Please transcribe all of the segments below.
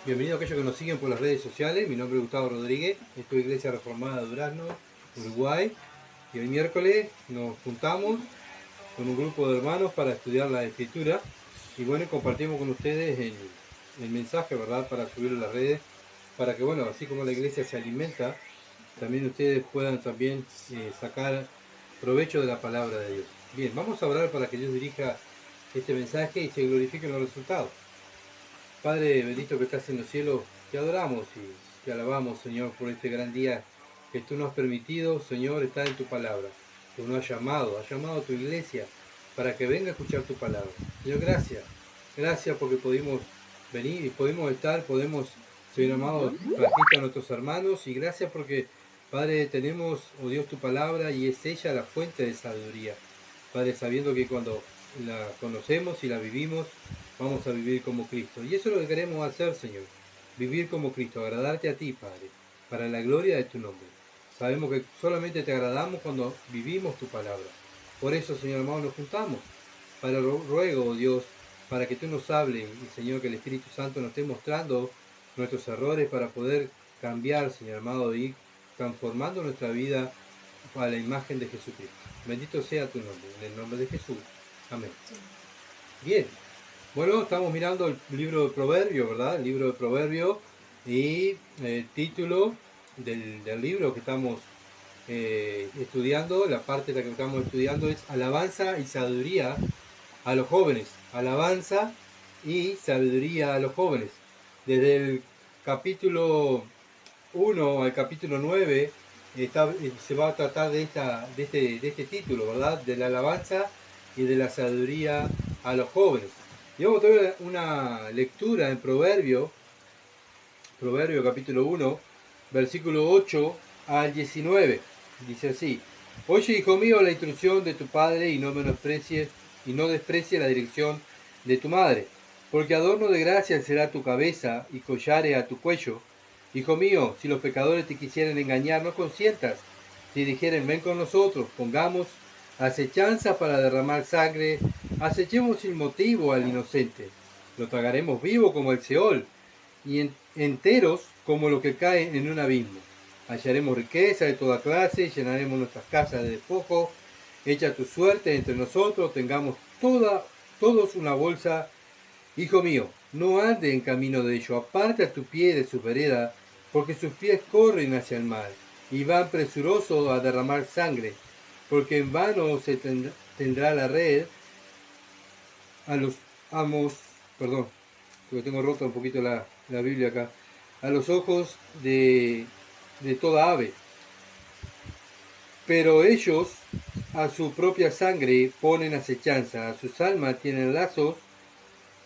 Bienvenido a aquellos que nos siguen por las redes sociales. Mi nombre es Gustavo Rodríguez, estoy en Iglesia Reformada de Durazno, Uruguay. Y el miércoles nos juntamos con un grupo de hermanos para estudiar la Escritura. Y bueno, compartimos con ustedes el mensaje, ¿verdad? Para subirlo a las redes, para que, bueno, así como la iglesia se alimenta, también ustedes puedan también sacar provecho de la palabra de Dios. Bien, vamos a orar para que Dios dirija este mensaje y se glorifiquen los resultados. Padre bendito que estás en los cielos, te adoramos y te alabamos, Señor, por este gran día que tú nos has permitido, Señor, estar en tu palabra. Tú nos has llamado a tu iglesia para que venga a escuchar tu palabra. Señor, gracias. Gracias porque pudimos venir y podemos, Señor amado, trajiste a nuestros hermanos y gracias porque, Padre, tenemos, oh Dios, tu palabra y es ella la fuente de sabiduría. Padre, sabiendo que cuando la conocemos y la vivimos, vamos a vivir como Cristo. Y eso es lo que queremos hacer, Señor. Vivir como Cristo, agradarte a ti, Padre, para la gloria de tu nombre. Sabemos que solamente te agradamos cuando vivimos tu palabra. Por eso, Señor amado, nos juntamos. Para ruego, oh Dios, para que tú nos hables y, Señor, que el Espíritu Santo nos esté mostrando nuestros errores para poder cambiar, Señor amado, y ir transformando nuestra vida a la imagen de Jesucristo. Bendito sea tu nombre, en el nombre de Jesús. Amén. Bien. Bueno, estamos mirando el libro de Proverbios, ¿verdad? El libro de Proverbios y el título del libro que estamos estudiando, la parte de la que estamos estudiando es Alabanza y Sabiduría a los jóvenes. Alabanza y Sabiduría a los jóvenes. Desde el capítulo 1 al capítulo 9 se va a tratar de este título, ¿verdad? De la alabanza y de la sabiduría a los jóvenes. Y vamos a ver una lectura en Proverbio capítulo 1, versículo 8 al 19. Dice así: Oye, hijo mío, la instrucción de tu padre y no menosprecies y no desprecies la dirección de tu madre, porque adorno de gracia será tu cabeza y collares a tu cuello. Hijo mío, si los pecadores te quisieren engañar, no consientas. Si dijeren, ven con nosotros, pongamos acechanza para derramar sangre, acechemos sin motivo al inocente. Lo tragaremos vivo como el Seol, y enteros como lo que cae en un abismo. Hallaremos riqueza de toda clase, llenaremos nuestras casas de despojo. Echa tu suerte entre nosotros, tengamos todos una bolsa. Hijo mío, no ande en camino de ello, aparta tu pie de su vereda, porque sus pies corren hacia el mal, y van presurosos a derramar sangre, porque en vano se tendrá la red a los amos, perdón, porque tengo rota un poquito la Biblia acá, a los ojos de toda ave. Pero ellos a su propia sangre ponen acechanza, a sus almas tienen lazos.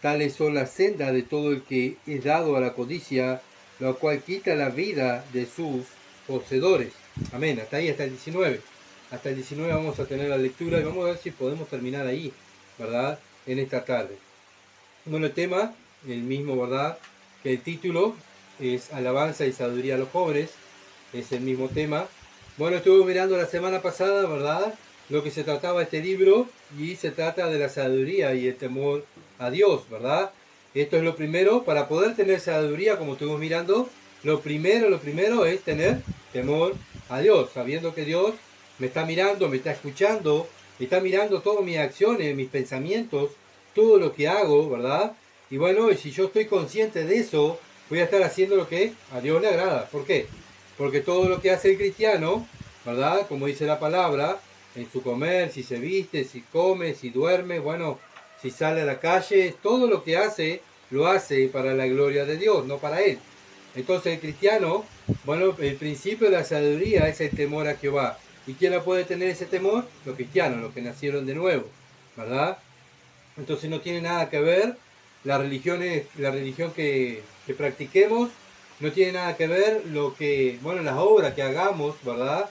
Tales son las sendas de todo el que es dado a la codicia, lo cual quita la vida de sus poseedores. Amén. Hasta ahí, hasta el 19. Hasta el 19 vamos a tener la lectura y vamos a ver si podemos terminar ahí, ¿verdad? En esta tarde. Bueno, el tema, el mismo, ¿verdad? Que el título es Alabanza y Sabiduría a los Jóvenes. Es el mismo tema. Bueno, estuve mirando la semana pasada, ¿verdad? Lo que se trataba este libro y se trata de la sabiduría y el temor a Dios, ¿verdad? Esto es lo primero, para poder tener sabiduría, como estuvimos mirando, lo primero es tener temor a Dios, sabiendo que Dios me está mirando, me está escuchando, me está mirando todas mis acciones, mis pensamientos, todo lo que hago, ¿verdad? Y bueno, y si yo estoy consciente de eso, voy a estar haciendo lo que a Dios le agrada. ¿Por qué? Porque todo lo que hace el cristiano, ¿verdad? Como dice la palabra, en su comer, si se viste, si come, si duerme, bueno, si sale a la calle, todo lo que hace, lo hace para la gloria de Dios, no para él. Entonces el cristiano, bueno, el principio de la sabiduría es el temor a Jehová. ¿Y quién la puede tener ese temor? Los cristianos, los que nacieron de nuevo, ¿verdad? Entonces no tiene nada que ver la religión que practiquemos, no tiene nada que ver lo que, bueno, las obras que hagamos, ¿verdad?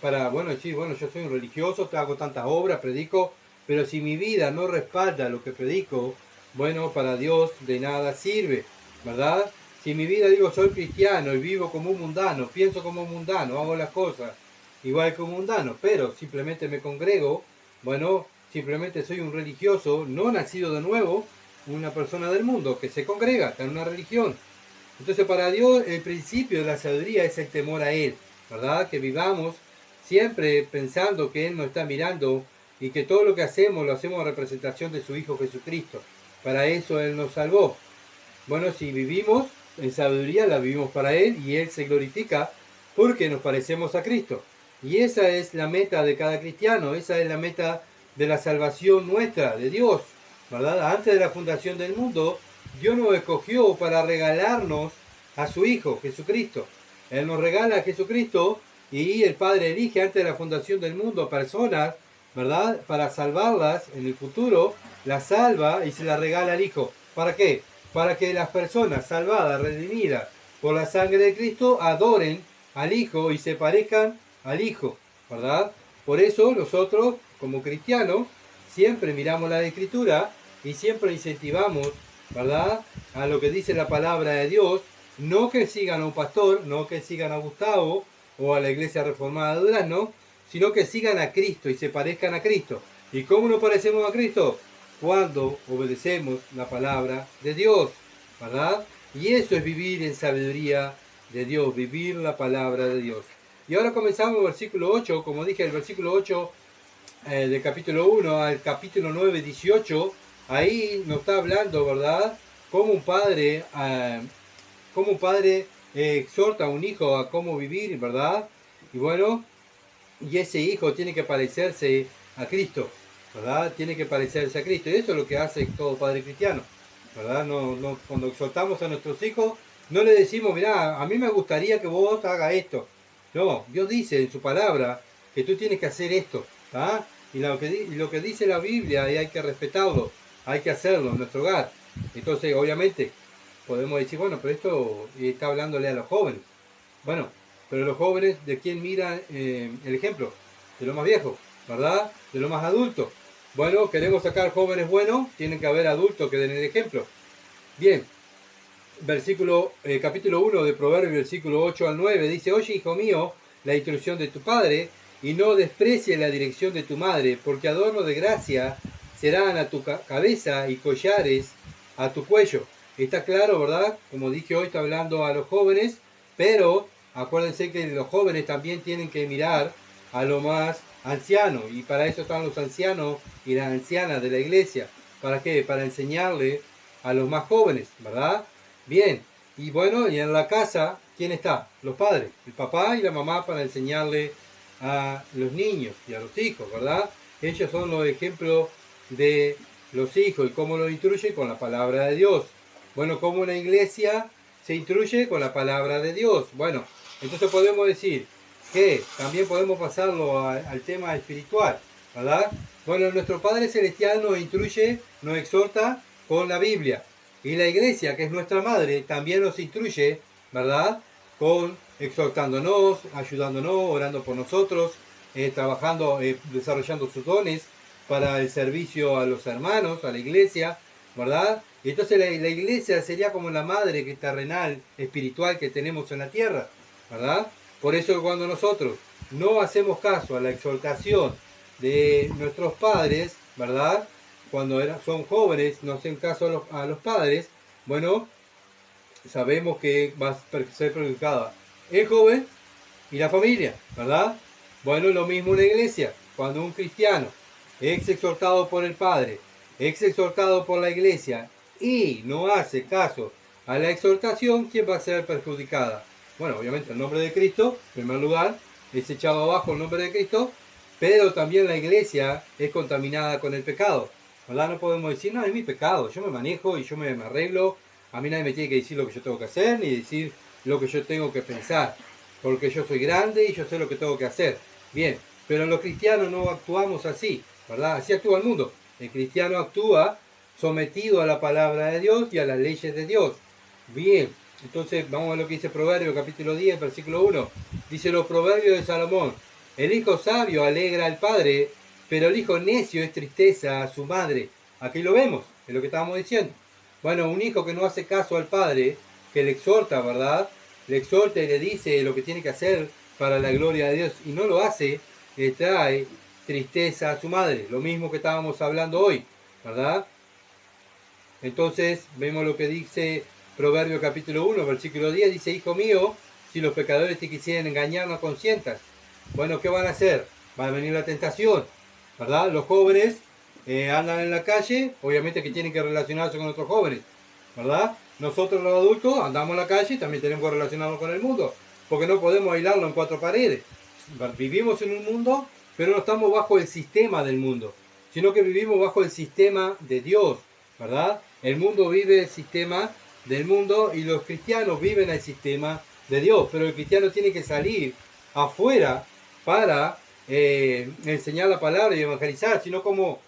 Para, bueno, decir, bueno, yo soy un religioso, hago tantas obras, predico, pero si mi vida no respalda lo que predico, bueno, para Dios de nada sirve, ¿verdad? Si mi vida, digo, soy cristiano y vivo como un mundano, pienso como un mundano, hago las cosas igual que un mundano, pero simplemente me congrego, bueno, simplemente soy un religioso, no nacido de nuevo, una persona del mundo que se congrega, está en una religión. Entonces para Dios el principio de la sabiduría es el temor a Él, ¿verdad? Que vivamos siempre pensando que Él nos está mirando y que todo lo que hacemos lo hacemos en representación de su Hijo Jesucristo. Para eso Él nos salvó. Bueno, si vivimos en sabiduría, la vivimos para Él y Él se glorifica porque nos parecemos a Cristo. Y esa es la meta de cada cristiano, esa es la meta de la salvación nuestra, de Dios, ¿verdad? Antes de la fundación del mundo, Dios nos escogió para regalarnos a su Hijo, Jesucristo. Él nos regala a Jesucristo y el Padre elige antes de la fundación del mundo personas, ¿verdad? Para salvarlas en el futuro, las salva y se las regala al Hijo. ¿Para qué? Para que las personas salvadas, redimidas por la sangre de Cristo, adoren al Hijo y se parezcan al Hijo, ¿verdad? Por eso nosotros, como cristianos, siempre miramos la Escritura y siempre incentivamos, ¿verdad?, a lo que dice la palabra de Dios, no que sigan a un pastor, no que sigan a Gustavo o a la Iglesia Reformada de Durazno, sino que sigan a Cristo y se parezcan a Cristo. ¿Y cómo nos parecemos a Cristo? Cuando obedecemos la palabra de Dios, ¿verdad? Y eso es vivir en sabiduría de Dios, vivir la palabra de Dios. Y ahora comenzamos el versículo 8, como dije, el versículo 8 del capítulo 1 al capítulo 9, 18, ahí nos está hablando, ¿verdad? Cómo un padre exhorta a un hijo a cómo vivir, ¿verdad? Y bueno, y ese hijo tiene que parecerse a Cristo, ¿verdad? Tiene que parecerse a Cristo. Y eso es lo que hace todo padre cristiano, ¿verdad? Cuando exhortamos a nuestros hijos, no le decimos, mirá, a mí me gustaría que vos hagas esto. No, Dios dice en su palabra que tú tienes que hacer esto, ¿tá? Y lo que dice la Biblia, y hay que respetarlo, hay que hacerlo en nuestro hogar. Entonces, obviamente, podemos decir, bueno, pero esto está hablándole a los jóvenes. Bueno, pero los jóvenes, ¿de quién miran el ejemplo? De los más viejos, ¿verdad? De los más adultos. Bueno, queremos sacar jóvenes buenos, tienen que haber adultos que den el ejemplo. Bien, capítulo 1 de Proverbios, versículo 8 al 9, dice, oye, hijo mío, la instrucción de tu padre, y no desprecies la dirección de tu madre, porque adorno de gracia serán a tu cabeza y collares a tu cuello. Está claro, ¿verdad? Como dije hoy, está hablando a los jóvenes, pero acuérdense que los jóvenes también tienen que mirar a lo más anciano, y para eso están los ancianos y las ancianas de la iglesia. ¿Para qué? Para enseñarle a los más jóvenes, ¿verdad? Bien, y bueno, y en la casa, ¿quién está? Los padres, el papá y la mamá para enseñarle a los niños y a los hijos, ¿verdad? Ellos son los ejemplos de los hijos y cómo los instruye con la palabra de Dios. Bueno, ¿cómo la iglesia se instruye con la palabra de Dios? Bueno, entonces podemos decir que también podemos pasarlo al tema espiritual, ¿verdad? Bueno, nuestro Padre Celestial nos instruye, nos exhorta con la Biblia. Y la iglesia, que es nuestra madre, también nos instruye, ¿verdad? Con exhortándonos, ayudándonos, orando por nosotros, trabajando, desarrollando sus dones para el servicio a los hermanos, a la iglesia, ¿verdad? Y entonces la iglesia sería como la madre terrenal, espiritual que tenemos en la tierra, ¿verdad? Por eso cuando nosotros no hacemos caso a la exhortación de nuestros padres, ¿verdad? Cuando son jóvenes, no hacen caso a los padres, bueno, sabemos que va a ser perjudicada el joven y la familia, ¿verdad? Bueno, lo mismo en la iglesia. Cuando un cristiano es exhortado por el padre, es exhortado por la iglesia y no hace caso a la exhortación, ¿quién va a ser perjudicada? Bueno, obviamente el nombre de Cristo, en primer lugar, es echado abajo el nombre de Cristo, pero también la iglesia es contaminada con el pecado, ¿verdad? No podemos decir, no, es mi pecado, yo me manejo y yo me arreglo, a mí nadie me tiene que decir lo que yo tengo que hacer, ni decir lo que yo tengo que pensar, porque yo soy grande y yo sé lo que tengo que hacer. Bien, pero los cristianos no actuamos así, ¿verdad? Así actúa el mundo. El cristiano actúa sometido a la palabra de Dios y a las leyes de Dios. Bien, entonces vamos a lo que dice Proverbios, capítulo 10, versículo 1. Dice los proverbios de Salomón, el hijo sabio alegra al padre, pero el hijo necio es tristeza a su madre. Aquí lo vemos, es lo que estábamos diciendo. Bueno, un hijo que no hace caso al padre, que le exhorta, ¿verdad? Le exhorta y le dice lo que tiene que hacer para la gloria de Dios y no lo hace, le trae tristeza a su madre, lo mismo que estábamos hablando hoy, ¿verdad? Entonces vemos lo que dice Proverbio capítulo 1, versículo 10, dice, hijo mío, si los pecadores te quisieran engañar, no consientas. Bueno, ¿qué van a hacer? Va a venir la tentación, ¿verdad? Los jóvenes andan en la calle, obviamente que tienen que relacionarse con otros jóvenes, ¿verdad? Nosotros los adultos andamos en la calle y también tenemos que relacionarnos con el mundo, porque no podemos aislarlo en cuatro paredes. Vivimos en un mundo, pero no estamos bajo el sistema del mundo, sino que vivimos bajo el sistema de Dios, ¿verdad? El mundo vive el sistema del mundo y los cristianos viven el sistema de Dios, pero el cristiano tiene que salir afuera para enseñar la palabra y evangelizar, sino como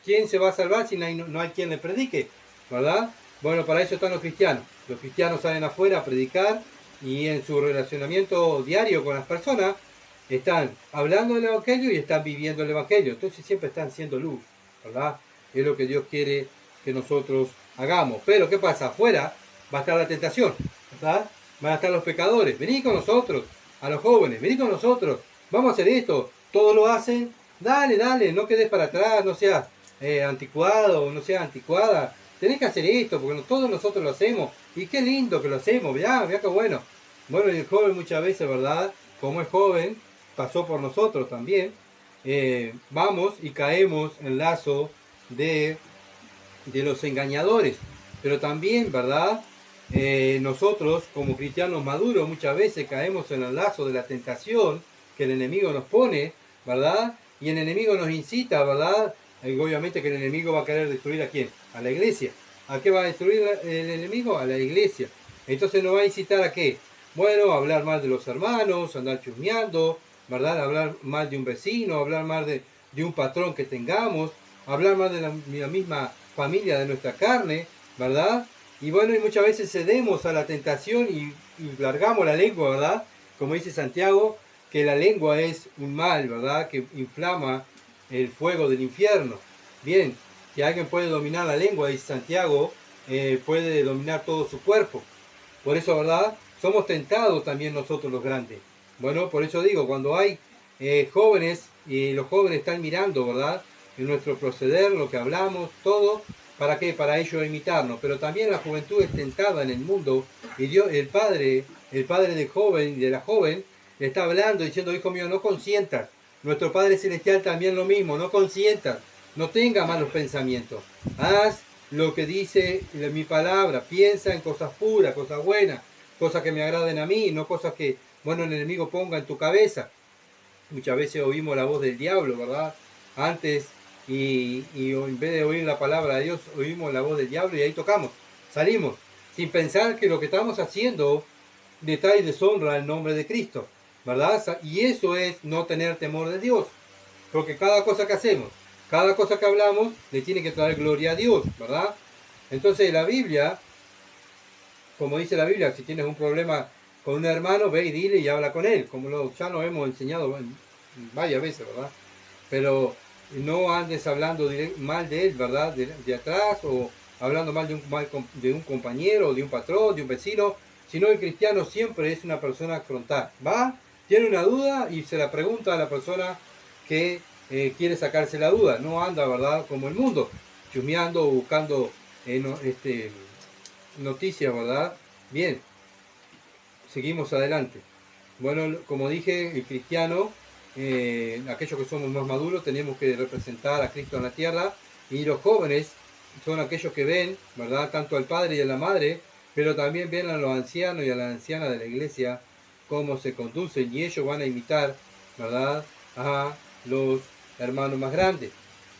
¿quién se va a salvar si no hay quien le predique, ¿verdad? Bueno, para eso están los cristianos. Los cristianos salen afuera a predicar y en su relacionamiento diario con las personas están hablando del evangelio y están viviendo el evangelio. Entonces siempre están siendo luz, ¿verdad? Es lo que Dios quiere que nosotros hagamos. Pero ¿qué pasa? Afuera va a estar la tentación, ¿verdad? Van a estar los pecadores. Vení con nosotros, a los jóvenes, vení con nosotros, vamos a hacer esto. Todos lo hacen. Dale, dale, no quedes para atrás, no seas anticuado, no seas anticuada. Tenés que hacer esto, porque todos nosotros lo hacemos. Y qué lindo que lo hacemos, mirá qué bueno. Bueno, y el joven muchas veces, ¿verdad? Como es joven, pasó por nosotros también. Vamos y caemos en lazo de los engañadores. Pero también, ¿verdad? Nosotros, como cristianos maduros, muchas veces caemos en el lazo de la tentación que el enemigo nos pone, ¿verdad? Y el enemigo nos incita, ¿verdad? Obviamente que el enemigo va a querer destruir ¿a quién? A la iglesia. ¿A qué va a destruir el enemigo? A la iglesia. Entonces nos va a incitar ¿a qué? Bueno, hablar mal de los hermanos, andar chusmeando, ¿verdad? Hablar mal de un vecino, hablar mal de un patrón que tengamos, hablar mal de la misma familia de nuestra carne, ¿verdad? Y bueno, y muchas veces cedemos a la tentación y largamos la lengua, ¿verdad? Como dice Santiago, que la lengua es un mal, ¿verdad? Que inflama el fuego del infierno. Bien, si alguien puede dominar la lengua, dice Santiago, puede dominar todo su cuerpo. Por eso, ¿verdad? Somos tentados también nosotros los grandes. Bueno, por eso digo, cuando hay jóvenes, y los jóvenes están mirando, ¿verdad? En nuestro proceder, lo que hablamos, todo, ¿para qué? Para ellos imitarnos. Pero también la juventud es tentada en el mundo, y Dios, el padre del joven y de la joven, le está hablando, diciendo, hijo mío, no consientas. Nuestro Padre Celestial también lo mismo, no consientas, no tenga malos pensamientos. Haz lo que dice mi palabra, piensa en cosas puras, cosas buenas, cosas que me agraden a mí, no cosas que, bueno, el enemigo ponga en tu cabeza. Muchas veces oímos la voz del diablo, ¿verdad? Antes, y en vez de oír la palabra de Dios, oímos la voz del diablo y ahí tocamos, salimos, sin pensar que lo que estamos haciendo detrae y deshonra el nombre de Cristo, ¿verdad? Y eso es no tener temor de Dios, porque cada cosa que hacemos, cada cosa que hablamos, le tiene que traer gloria a Dios, ¿verdad? Entonces la Biblia, como dice la Biblia, si tienes un problema con un hermano, ve y dile y habla con él, como ya nos hemos enseñado varias veces, ¿verdad? Pero no andes hablando mal de él, ¿verdad? De atrás, o hablando mal de un compañero, de un patrón, de un vecino, sino el cristiano siempre es una persona frontal. Va, tiene una duda y se la pregunta a la persona que quiere sacarse la duda. No anda, ¿verdad? Como el mundo, chusmeando o buscando noticias, ¿verdad? Bien, seguimos adelante. Bueno, como dije, el cristiano, aquellos que somos más maduros, tenemos que representar a Cristo en la tierra, y los jóvenes son aquellos que ven, ¿verdad? Tanto al padre y a la madre, pero también ven a los ancianos y a las ancianas de la iglesia cómo se conducen, y ellos van a imitar, ¿verdad? A los hermanos más grandes.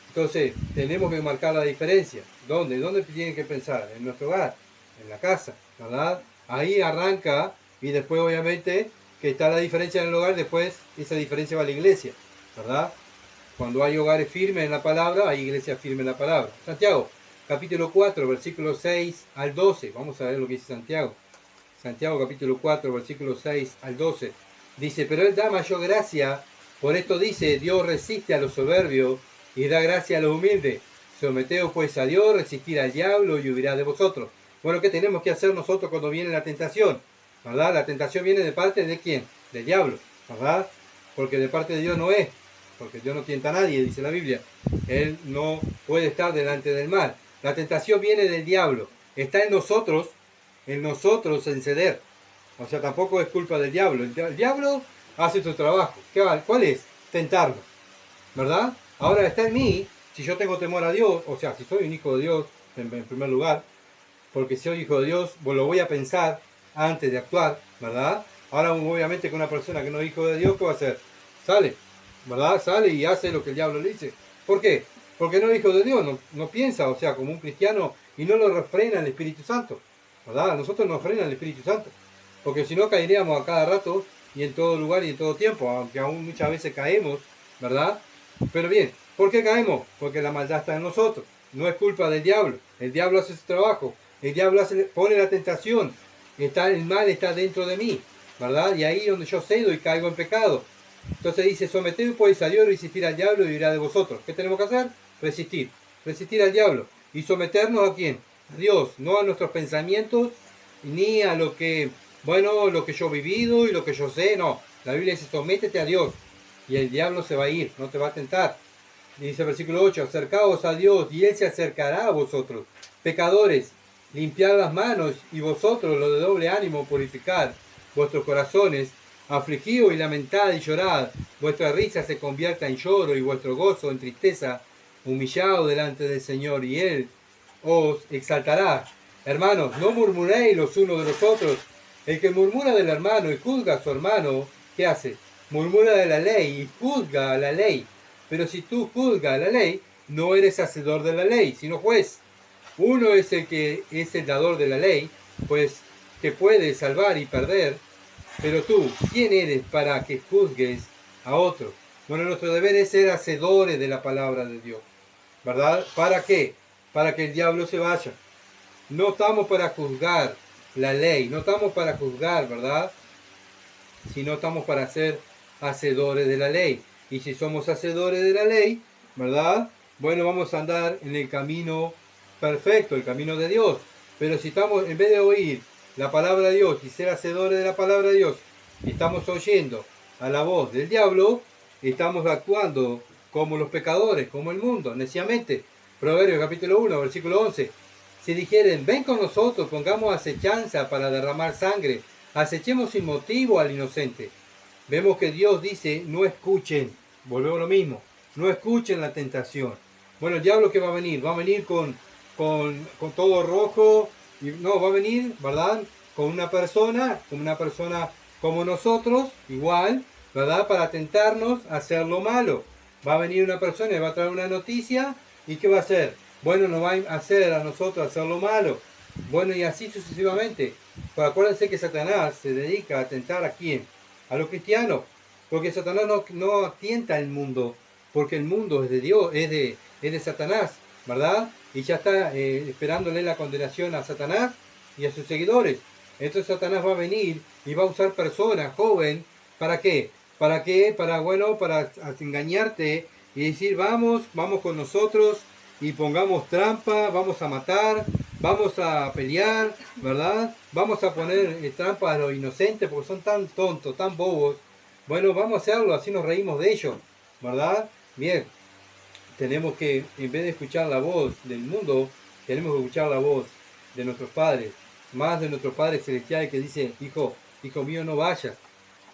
Entonces, tenemos que marcar la diferencia. ¿Dónde? ¿Dónde tienen que pensar? En nuestro hogar, en la casa, ¿verdad? Ahí arranca, y después obviamente que está la diferencia en el hogar, después esa diferencia va a la iglesia, ¿verdad? Cuando hay hogares firmes en la palabra, hay iglesia firme en la palabra. Santiago, capítulo 4, versículos 6 al 12. Vamos a ver lo que dice Santiago. Santiago, capítulo 4, versículos 6 al 12. Dice, pero él da mayor gracia, por esto dice, Dios resiste a los soberbios y da gracia a los humildes. Someteos pues a Dios, resistir al diablo y huirá de vosotros. Bueno, ¿qué tenemos que hacer nosotros cuando viene la tentación? ¿Verdad? La tentación viene de parte de ¿quién? Del diablo, ¿verdad? Porque de parte de Dios no es. porque Dios no tienta a nadie, dice la Biblia. Él no puede estar delante del mal. La tentación viene del diablo, está en nosotros en ceder. O sea, tampoco es culpa del diablo. El diablo hace su trabajo. ¿Cuál es? Tentarnos, ¿verdad? Ahora está en mí, si yo tengo temor a Dios, o sea, si soy un hijo de Dios, en primer lugar, porque si soy hijo de Dios, pues lo voy a pensar antes de actuar, ¿verdad? Ahora, obviamente, que una persona que no es hijo de Dios, ¿qué va a hacer? Sale, ¿verdad? Sale y hace lo que el diablo le dice. ¿Por qué? Porque no es hijo de Dios, no piensa, o sea, como un cristiano, y no lo refrena el Espíritu Santo, ¿verdad? Nosotros nos frena el Espíritu Santo, porque si no caeríamos a cada rato y en todo lugar y en todo tiempo, aunque aún muchas veces caemos, ¿verdad? Pero bien, ¿por qué caemos? Porque la maldad está en nosotros, no es culpa del diablo, el diablo hace su trabajo, el diablo pone la tentación, el mal está dentro de mí, ¿verdad? Y ahí es donde yo cedo y caigo en pecado. Entonces dice, someteos pues a Dios, resistir al diablo y huirá de vosotros. ¿Qué tenemos que hacer? Resistir al diablo. ¿Y someternos a quién? A Dios, no a nuestros pensamientos, ni a lo que, bueno, lo que yo he vivido y lo que yo sé, no. La Biblia dice, sométete a Dios y el diablo se va a ir, no te va a tentar. Dice el versículo 8, acercaos a Dios y Él se acercará a vosotros. Pecadores, limpiad las manos y vosotros, los de doble ánimo, purificad vuestros corazones. Afligido y lamentad y llorad, vuestra risa se convierta en lloro y vuestro gozo en tristeza, humillado delante del Señor y Él os exaltará. Hermanos, no murmuréis los unos de los otros. El que murmura del hermano y juzga a su hermano, ¿qué hace? Murmura de la ley y juzga a la ley. Pero si tú juzgas a la ley, no eres hacedor de la ley, sino juez. Uno es el que es el dador de la ley, pues te puede salvar y perder. Pero tú, ¿quién eres para que juzgues a otro? Bueno, nuestro deber es ser hacedores de la palabra de Dios, ¿verdad? ¿Para qué? Para que el diablo se vaya. No estamos para juzgar la ley, no estamos para juzgar, ¿verdad? Sino estamos para ser hacedores de la ley. Y si somos hacedores de la ley, ¿verdad? Bueno, vamos a andar en el camino perfecto, el camino de Dios. Pero si estamos, en vez de oír la palabra de Dios y ser hacedores de la palabra de Dios, y estamos oyendo a la voz del diablo, estamos actuando como los pecadores, como el mundo, neciamente. Proverbios capítulo 1, versículo 11. Si dijeren, ven con nosotros, pongamos acechanza para derramar sangre, acechemos sin motivo al inocente. Vemos que Dios dice, no escuchen, volvemos a lo mismo, no escuchen la tentación. Bueno, el diablo que va a venir con todo rojo, y no, va a venir, ¿verdad? Con una persona como nosotros, igual, ¿verdad? Para tentarnos a hacer lo malo. Va a venir una persona y va a traer una noticia, ¿y qué va a hacer? Bueno, nos va a hacer a nosotros hacer lo malo. Bueno, y así sucesivamente. Pero acuérdense que Satanás se dedica a tentar a quién, a los cristianos, porque Satanás no tienta el mundo, porque el mundo es de Dios, es de Satanás, ¿verdad? Y ya está esperándole la condenación a Satanás y a sus seguidores. Entonces Satanás va a venir y va a usar personas, joven, ¿para qué? ¿Para qué? Para engañarte y decir, vamos con nosotros y pongamos trampa, vamos a matar, vamos a pelear, ¿verdad? Vamos a poner trampas a los inocentes porque son tan tontos, tan bobos. Bueno, vamos a hacerlo, así nos reímos de ellos, ¿verdad? Bien, tenemos que, en vez de escuchar la voz del mundo, tenemos que escuchar la voz de nuestros padres, más de nuestro Padre Celestial que dice, hijo mío, no vayas,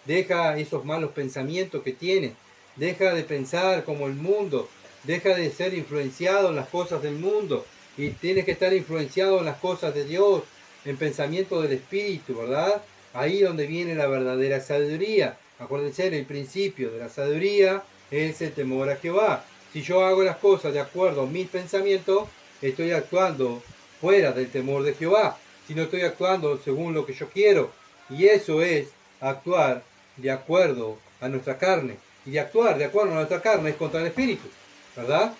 deja esos malos pensamientos que tienes, deja de pensar como el mundo, deja de ser influenciado en las cosas del mundo y tienes que estar influenciado en las cosas de Dios, en pensamiento del Espíritu, ¿verdad? Ahí donde viene la verdadera sabiduría. Acuérdense, el principio de la sabiduría es el temor a Jehová. Si yo hago las cosas de acuerdo a mis pensamientos, estoy actuando fuera del temor de Jehová. Si no estoy actuando según lo que yo quiero. Y eso es actuar de acuerdo a nuestra carne. Y de actuar de acuerdo a nuestra carne es contra el Espíritu, ¿verdad?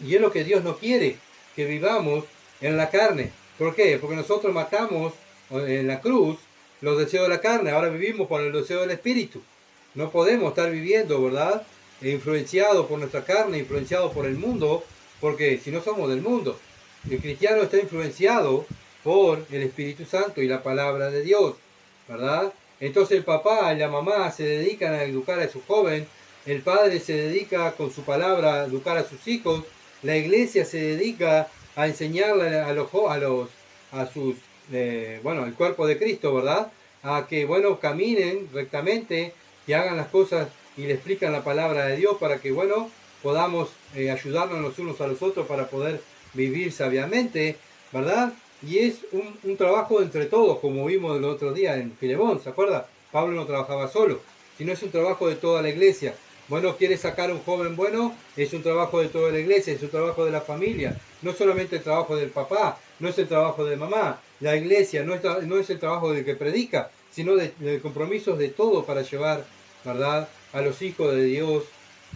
Y es lo que Dios no quiere, que vivamos en la carne. ¿Por qué? Porque nosotros matamos en la cruz los deseos de la carne, ahora vivimos por el deseo del Espíritu. No podemos estar viviendo, ¿verdad? Influenciados por nuestra carne, influenciados por el mundo, porque si no somos del mundo. El cristiano está influenciado por el Espíritu Santo y la palabra de Dios, ¿verdad? Entonces el papá y la mamá se dedican a educar a su joven el padre se dedica con su palabra a educar a sus hijos, la iglesia se dedica a enseñarle a sus, bueno, al cuerpo de Cristo, ¿verdad? A que, bueno, caminen rectamente, que hagan las cosas y le explican la palabra de Dios para que, bueno, podamos ayudarnos los unos a los otros para poder vivir sabiamente, ¿verdad? Y es un trabajo entre todos, como vimos el otro día en Filemón, ¿se acuerda? Pablo no trabajaba solo, sino es un trabajo de toda la iglesia. Bueno, quiere sacar un joven bueno, es un trabajo de toda la iglesia, es un trabajo de la familia, no solamente el trabajo del papá, no es el trabajo de mamá, la iglesia no es el trabajo del que predica, sino de compromisos de todo para llevar, ¿verdad?, a los hijos de Dios,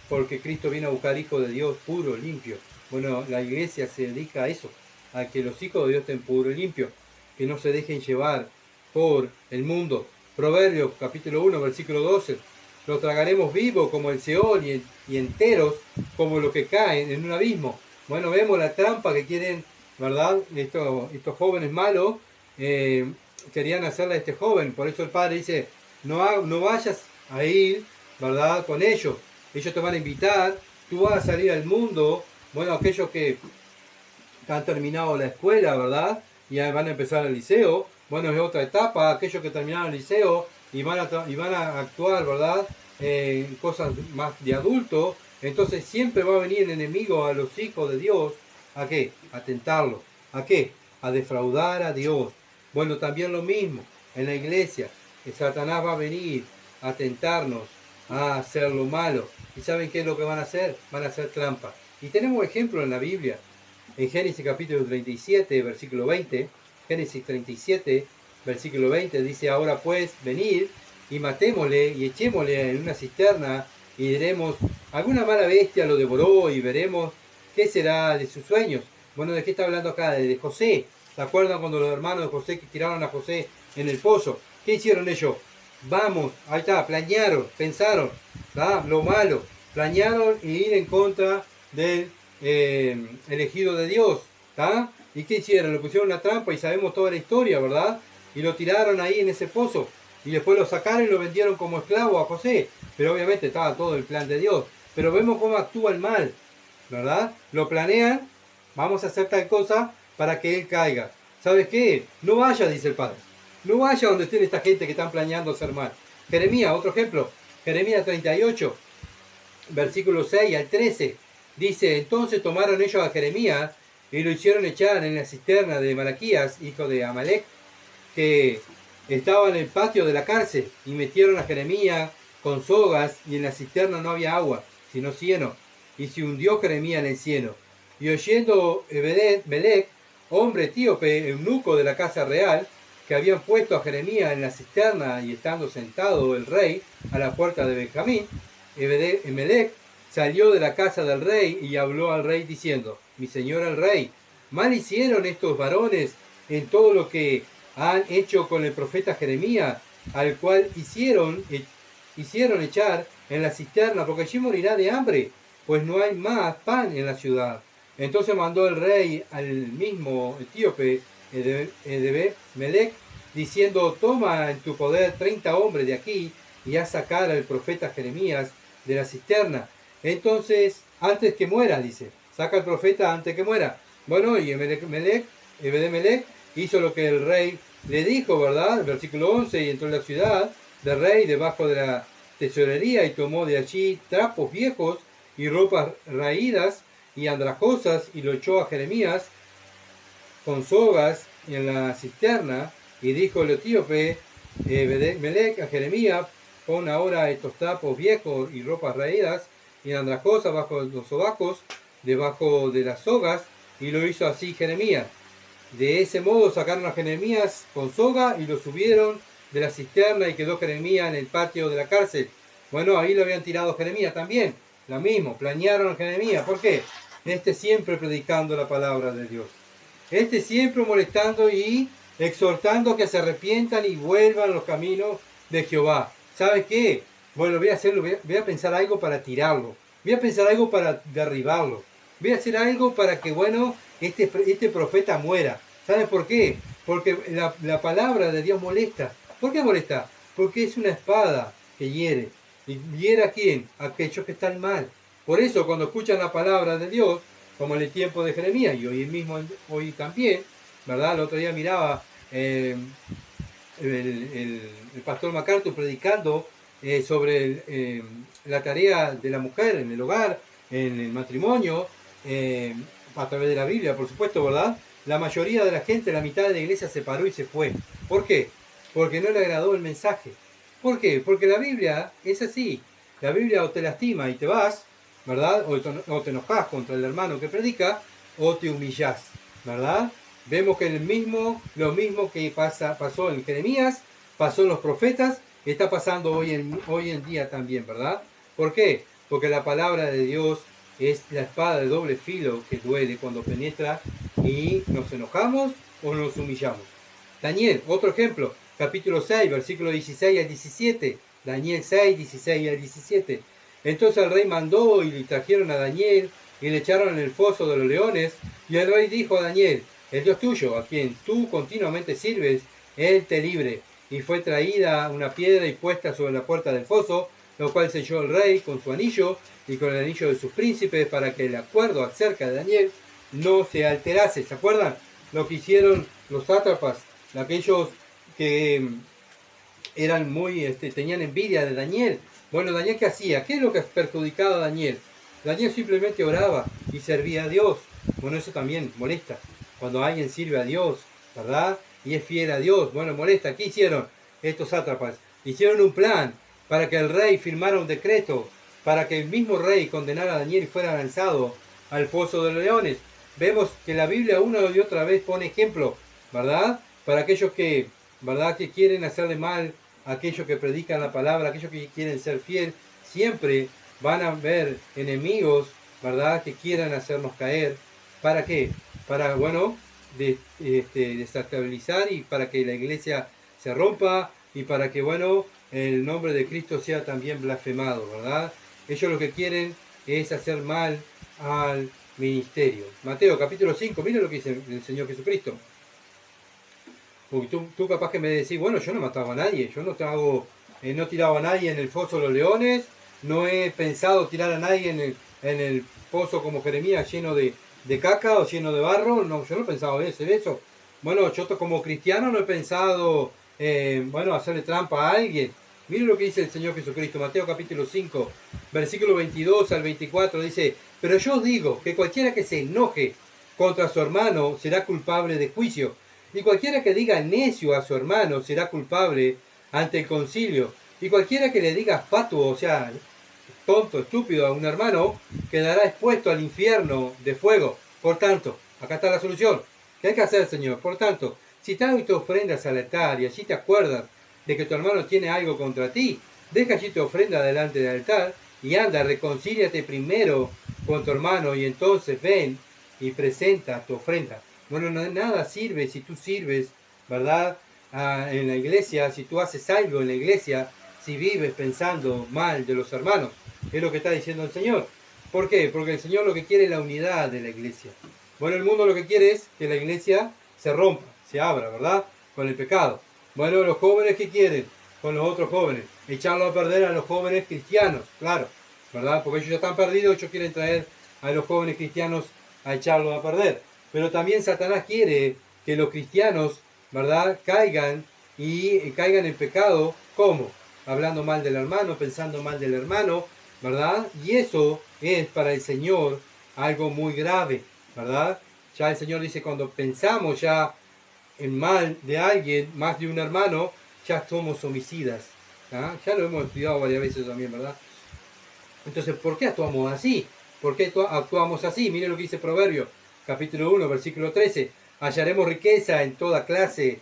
porque Cristo viene a buscar hijos de Dios puro, limpio. Bueno, la iglesia se dedica a eso, a que los hijos de Dios estén puros y limpios, que no se dejen llevar por el mundo. Proverbios capítulo 1, versículo 12. Los tragaremos vivos como el Seol y enteros como los que caen en un abismo. Bueno, vemos la trampa que quieren, ¿verdad? Estos jóvenes malos querían hacerle a este joven. Por eso el padre dice, no vayas a ir, ¿verdad?, con ellos. Ellos te van a invitar, tú vas a salir al mundo. Bueno, aquellos que han terminado la escuela, ¿verdad?, y van a empezar el liceo. Bueno, es otra etapa. Aquellos que terminaron el liceo y van a actuar, ¿verdad?, cosas más de adulto. Entonces siempre va a venir el enemigo a los hijos de Dios. ¿A qué? A tentarlos. ¿A qué? A defraudar a Dios. Bueno, también lo mismo en la iglesia. Satanás va a venir a tentarnos, a hacer lo malo. ¿Y saben qué es lo que van a hacer? Van a hacer trampa. Y tenemos ejemplos en la Biblia. En Génesis capítulo 37, versículo 20, Génesis 37, versículo 20, dice, ahora pues, venid y matémosle y echémosle en una cisterna y diremos, alguna mala bestia lo devoró y veremos qué será de sus sueños. Bueno, ¿de qué está hablando acá? De José. ¿Se acuerdan cuando los hermanos de José que tiraron a José en el pozo? ¿Qué hicieron ellos? Vamos, ahí está, planearon, pensaron, ¿verdad?, lo malo, planearon ir en contra del elegido de Dios, ¿tá? ¿Y qué hicieron? Le pusieron una trampa y sabemos toda la historia, ¿verdad? Y lo tiraron ahí en ese pozo. Y después lo sacaron y lo vendieron como esclavo a José. Pero obviamente estaba todo el plan de Dios. Pero vemos cómo actúa el mal, ¿verdad? Lo planean, vamos a hacer tal cosa para que él caiga. ¿Sabes qué? No vaya, dice el padre. No vaya donde estén esta gente que están planeando hacer mal. Jeremías, otro ejemplo. Jeremías 38, versículos 6 al 13. Dice, entonces tomaron ellos a Jeremías y lo hicieron echar en la cisterna de Malaquías, hijo de Amalek, que estaba en el patio de la cárcel, y metieron a Jeremías con sogas, y en la cisterna no había agua, sino cieno, y se hundió Jeremías en el cieno. Y oyendo Melec, hombre etíope, eunuco de la casa real, que habían puesto a Jeremías en la cisterna, y estando sentado el rey a la puerta de Benjamín, Melec salió de la casa del rey y habló al rey diciendo, mi señor el rey, mal hicieron estos varones en todo lo que han hecho con el profeta Jeremías, al cual hicieron echar en la cisterna, porque allí morirá de hambre, pues no hay más pan en la ciudad. Entonces mandó el rey al mismo etíope Melec, diciendo, toma en tu poder 30 hombres de aquí y haz sacar al profeta Jeremías de la cisterna. Entonces, antes que muera, dice, saca al profeta antes que muera. Bueno, y Melec hizo lo que el rey le dijo, ¿verdad? El versículo 11, y entró en la ciudad del rey debajo de la tesorería y tomó de allí trapos viejos y ropas raídas y andrajosas y lo echó a Jeremías con sogas en la cisterna, y dijo el etíope Melec a Jeremías, pon ahora estos trapos viejos y ropas raídas y andrajosas bajo los sobacos, debajo de las sogas, y lo hizo así Jeremías. De ese modo sacaron a Jeremías con soga y lo subieron de la cisterna y quedó Jeremías en el patio de la cárcel. Bueno, ahí lo habían tirado Jeremías también, lo mismo, planearon a Jeremías. ¿Por qué? Siempre predicando la palabra de Dios. Siempre molestando y exhortando que se arrepientan y vuelvan a los caminos de Jehová. ¿Sabes qué? Bueno, voy a pensar algo para tirarlo. Voy a pensar algo para derribarlo. Voy a hacer algo para que, bueno, este profeta muera. ¿Sabes por qué? Porque la palabra de Dios molesta. ¿Por qué molesta? Porque es una espada que hiere. ¿Y viera a quién? A aquellos que están mal. Por eso cuando escuchan la palabra de Dios, como en el tiempo de Jeremías, y hoy mismo, hoy también, ¿verdad? El otro día miraba el pastor MacArthur predicando sobre la tarea de la mujer en el hogar, en el matrimonio, a través de la Biblia, por supuesto, ¿verdad? La mayoría de la gente, la mitad de la iglesia se paró y se fue. ¿Por qué? Porque no le agradó el mensaje. ¿Por qué? Porque la Biblia es así. La Biblia o te lastima y te vas, ¿verdad? O te enojas contra el hermano que predica, o te humillás, ¿verdad? Vemos que lo mismo que pasó en Jeremías, pasó en los profetas, está pasando hoy en día también, ¿verdad? ¿Por qué? Porque la palabra de Dios es la espada de doble filo que duele cuando penetra y nos enojamos o nos humillamos. Daniel, otro ejemplo, capítulo 6, versículo 16 al 17. Daniel 6, 16 al 17. Entonces el rey mandó y le trajeron a Daniel y le echaron en el foso de los leones. Y el rey dijo a Daniel: el Dios tuyo, a quien tú continuamente sirves, él te libre. Y fue traída una piedra y puesta sobre la puerta del foso, lo cual selló el rey con su anillo y con el anillo de sus príncipes, para que el acuerdo acerca de Daniel no se alterase. ¿Se acuerdan lo que hicieron los sátrapas? Aquellos que eran tenían envidia de Daniel. Bueno, Daniel, ¿qué hacía? ¿Qué es lo que perjudicaba a Daniel? Daniel simplemente oraba y servía a Dios. Bueno, eso también molesta. Cuando alguien sirve a Dios, ¿verdad? Y es fiel a Dios, bueno, molesta. ¿Qué hicieron estos sátrapas? Hicieron un plan para que el rey firmara un decreto, para que el mismo rey condenara a Daniel y fuera lanzado al foso de los leones. Vemos que la Biblia una y otra vez pone ejemplo, ¿verdad? Para aquellos que, ¿verdad?, que quieren hacerle mal a aquellos que predican la palabra, aquellos que quieren ser fiel, siempre van a haber enemigos, ¿verdad?, que quieran hacernos caer. ¿Para qué? Para, bueno, desestabilizar y para que la iglesia se rompa y para que, bueno, el nombre de Cristo sea también blasfemado, ¿verdad? Ellos lo que quieren es hacer mal al ministerio. Mateo capítulo 5, mira lo que dice el Señor Jesucristo. Porque tú capaz que me decís, bueno, yo no mataba a nadie, yo no tiraba a nadie en el foso de los leones, no he pensado tirar a nadie en el pozo como Jeremías lleno de caca o lleno de barro, no, yo no he pensado hacer eso. Bueno, yo como cristiano no he pensado, bueno, hacerle trampa a alguien. Miren lo que dice el Señor Jesucristo, Mateo capítulo 5, versículo 22 al 24, dice: pero yo os digo que cualquiera que se enoje contra su hermano será culpable de juicio, y cualquiera que diga necio a su hermano será culpable ante el concilio, y cualquiera que le diga fatuo, o sea, tonto, estúpido a un hermano, quedará expuesto al infierno de fuego. Por tanto, acá está la solución. ¿Qué hay que hacer, Señor? Por tanto, si traes tus ofrendas al altar y allí te acuerdas de que tu hermano tiene algo contra ti, deja allí tu ofrenda delante del altar y anda, reconcíliate primero con tu hermano y entonces ven y presenta tu ofrenda. Bueno, nada sirve si tú sirves, ¿verdad?, en la iglesia, si tú haces algo en la iglesia, si vives pensando mal de los hermanos. Es lo que está diciendo el Señor. ¿Por qué? Porque el Señor lo que quiere es la unidad de la iglesia. Bueno, el mundo lo que quiere es que la iglesia se rompa, se abra, ¿verdad?, con el pecado. Bueno, los jóvenes, ¿qué quieren con los otros jóvenes? Echarlo a perder a los jóvenes cristianos, claro, ¿verdad? Porque ellos ya están perdidos, ellos quieren traer a los jóvenes cristianos a echarlos a perder. Pero también Satanás quiere que los cristianos, ¿verdad?, caigan en pecado. ¿Cómo? Hablando mal del hermano, pensando mal del hermano, ¿verdad? Y eso es para el Señor algo muy grave, ¿verdad? Ya el Señor dice, cuando pensamos ya en mal de alguien, más de un hermano, ya somos homicidas. ¿Ah? Ya lo hemos estudiado varias veces también, ¿verdad? Entonces, ¿por qué actuamos así? ¿Por qué actuamos así? Miren lo que dice Proverbio, capítulo 1, versículo 13. Hallaremos riqueza de toda clase,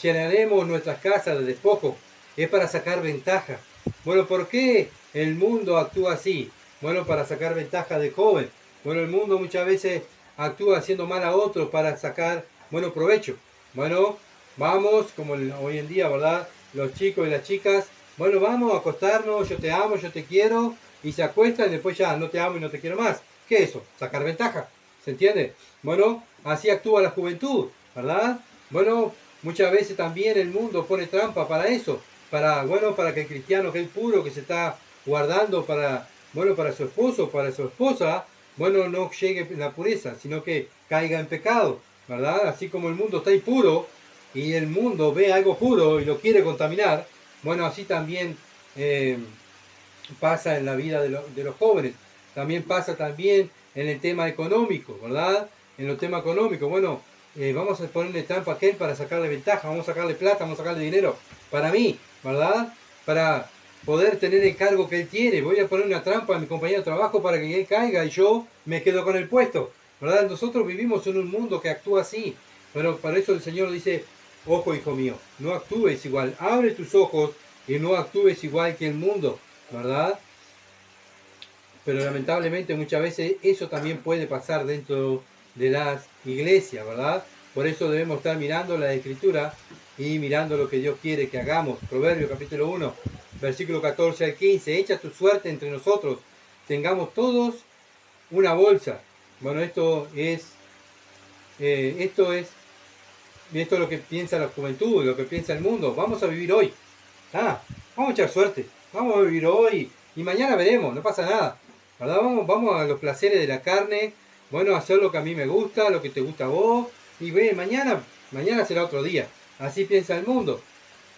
llenaremos nuestras casas de despojo. Es para sacar ventaja. Bueno, ¿por qué el mundo actúa así? Bueno, para sacar ventaja de joven. Bueno, el mundo muchas veces actúa haciendo mal a otros para sacar, bueno, provecho. Bueno, vamos, como hoy en día, ¿verdad? Los chicos y las chicas, bueno, vamos a acostarnos, yo te amo, yo te quiero, y se acuestan y después ya no te amo y no te quiero más. ¿Qué es eso? Sacar ventaja. ¿Se entiende? Bueno, así actúa la juventud, ¿verdad? Bueno, muchas veces también el mundo pone trampa para eso. para que el cristiano, que es puro, que se está guardando para su esposo, para su esposa, no llegue a la pureza, sino que caiga en pecado, ¿verdad? Así como el mundo está impuro y el mundo ve algo puro y lo quiere contaminar, así también pasa en la vida de los jóvenes. También pasa también en el tema económico, ¿verdad? En el tema económico, vamos a ponerle trampa a aquel para sacarle ventaja, vamos a sacarle plata, vamos a sacarle dinero para mí, ¿verdad? Para poder tener el cargo que él tiene. Voy a poner una trampa a mi compañero de trabajo para que él caiga y yo me quedo con el puesto, ¿verdad? Nosotros vivimos en un mundo que actúa así, pero para eso el Señor dice, ojo hijo mío, no actúes igual, abre tus ojos y no actúes igual que el mundo, ¿verdad? Pero lamentablemente muchas veces eso también puede pasar dentro de las iglesias, ¿verdad? Por eso debemos estar mirando la Escritura y mirando lo que Dios quiere que hagamos. Proverbios capítulo 1, versículo 14 al 15. Echa tu suerte entre nosotros, tengamos todos una bolsa. Esto es lo que piensa la juventud, lo que piensa el mundo. Vamos a vivir hoy. Vamos a echar suerte. Vamos a vivir hoy y mañana veremos, no pasa nada, ¿verdad? Vamos a los placeres de la carne, hacer lo que a mí me gusta, lo que te gusta a vos, y mañana será otro día. Así piensa el mundo.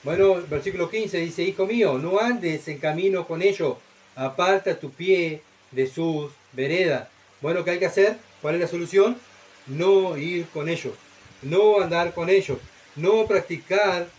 Versículo 15 dice, hijo mío, no andes en camino con ellos, aparta tu pie de sus veredas. ¿Qué hay que hacer? ¿Cuál es la solución? No ir con ellos, no andar con ellos, no practicar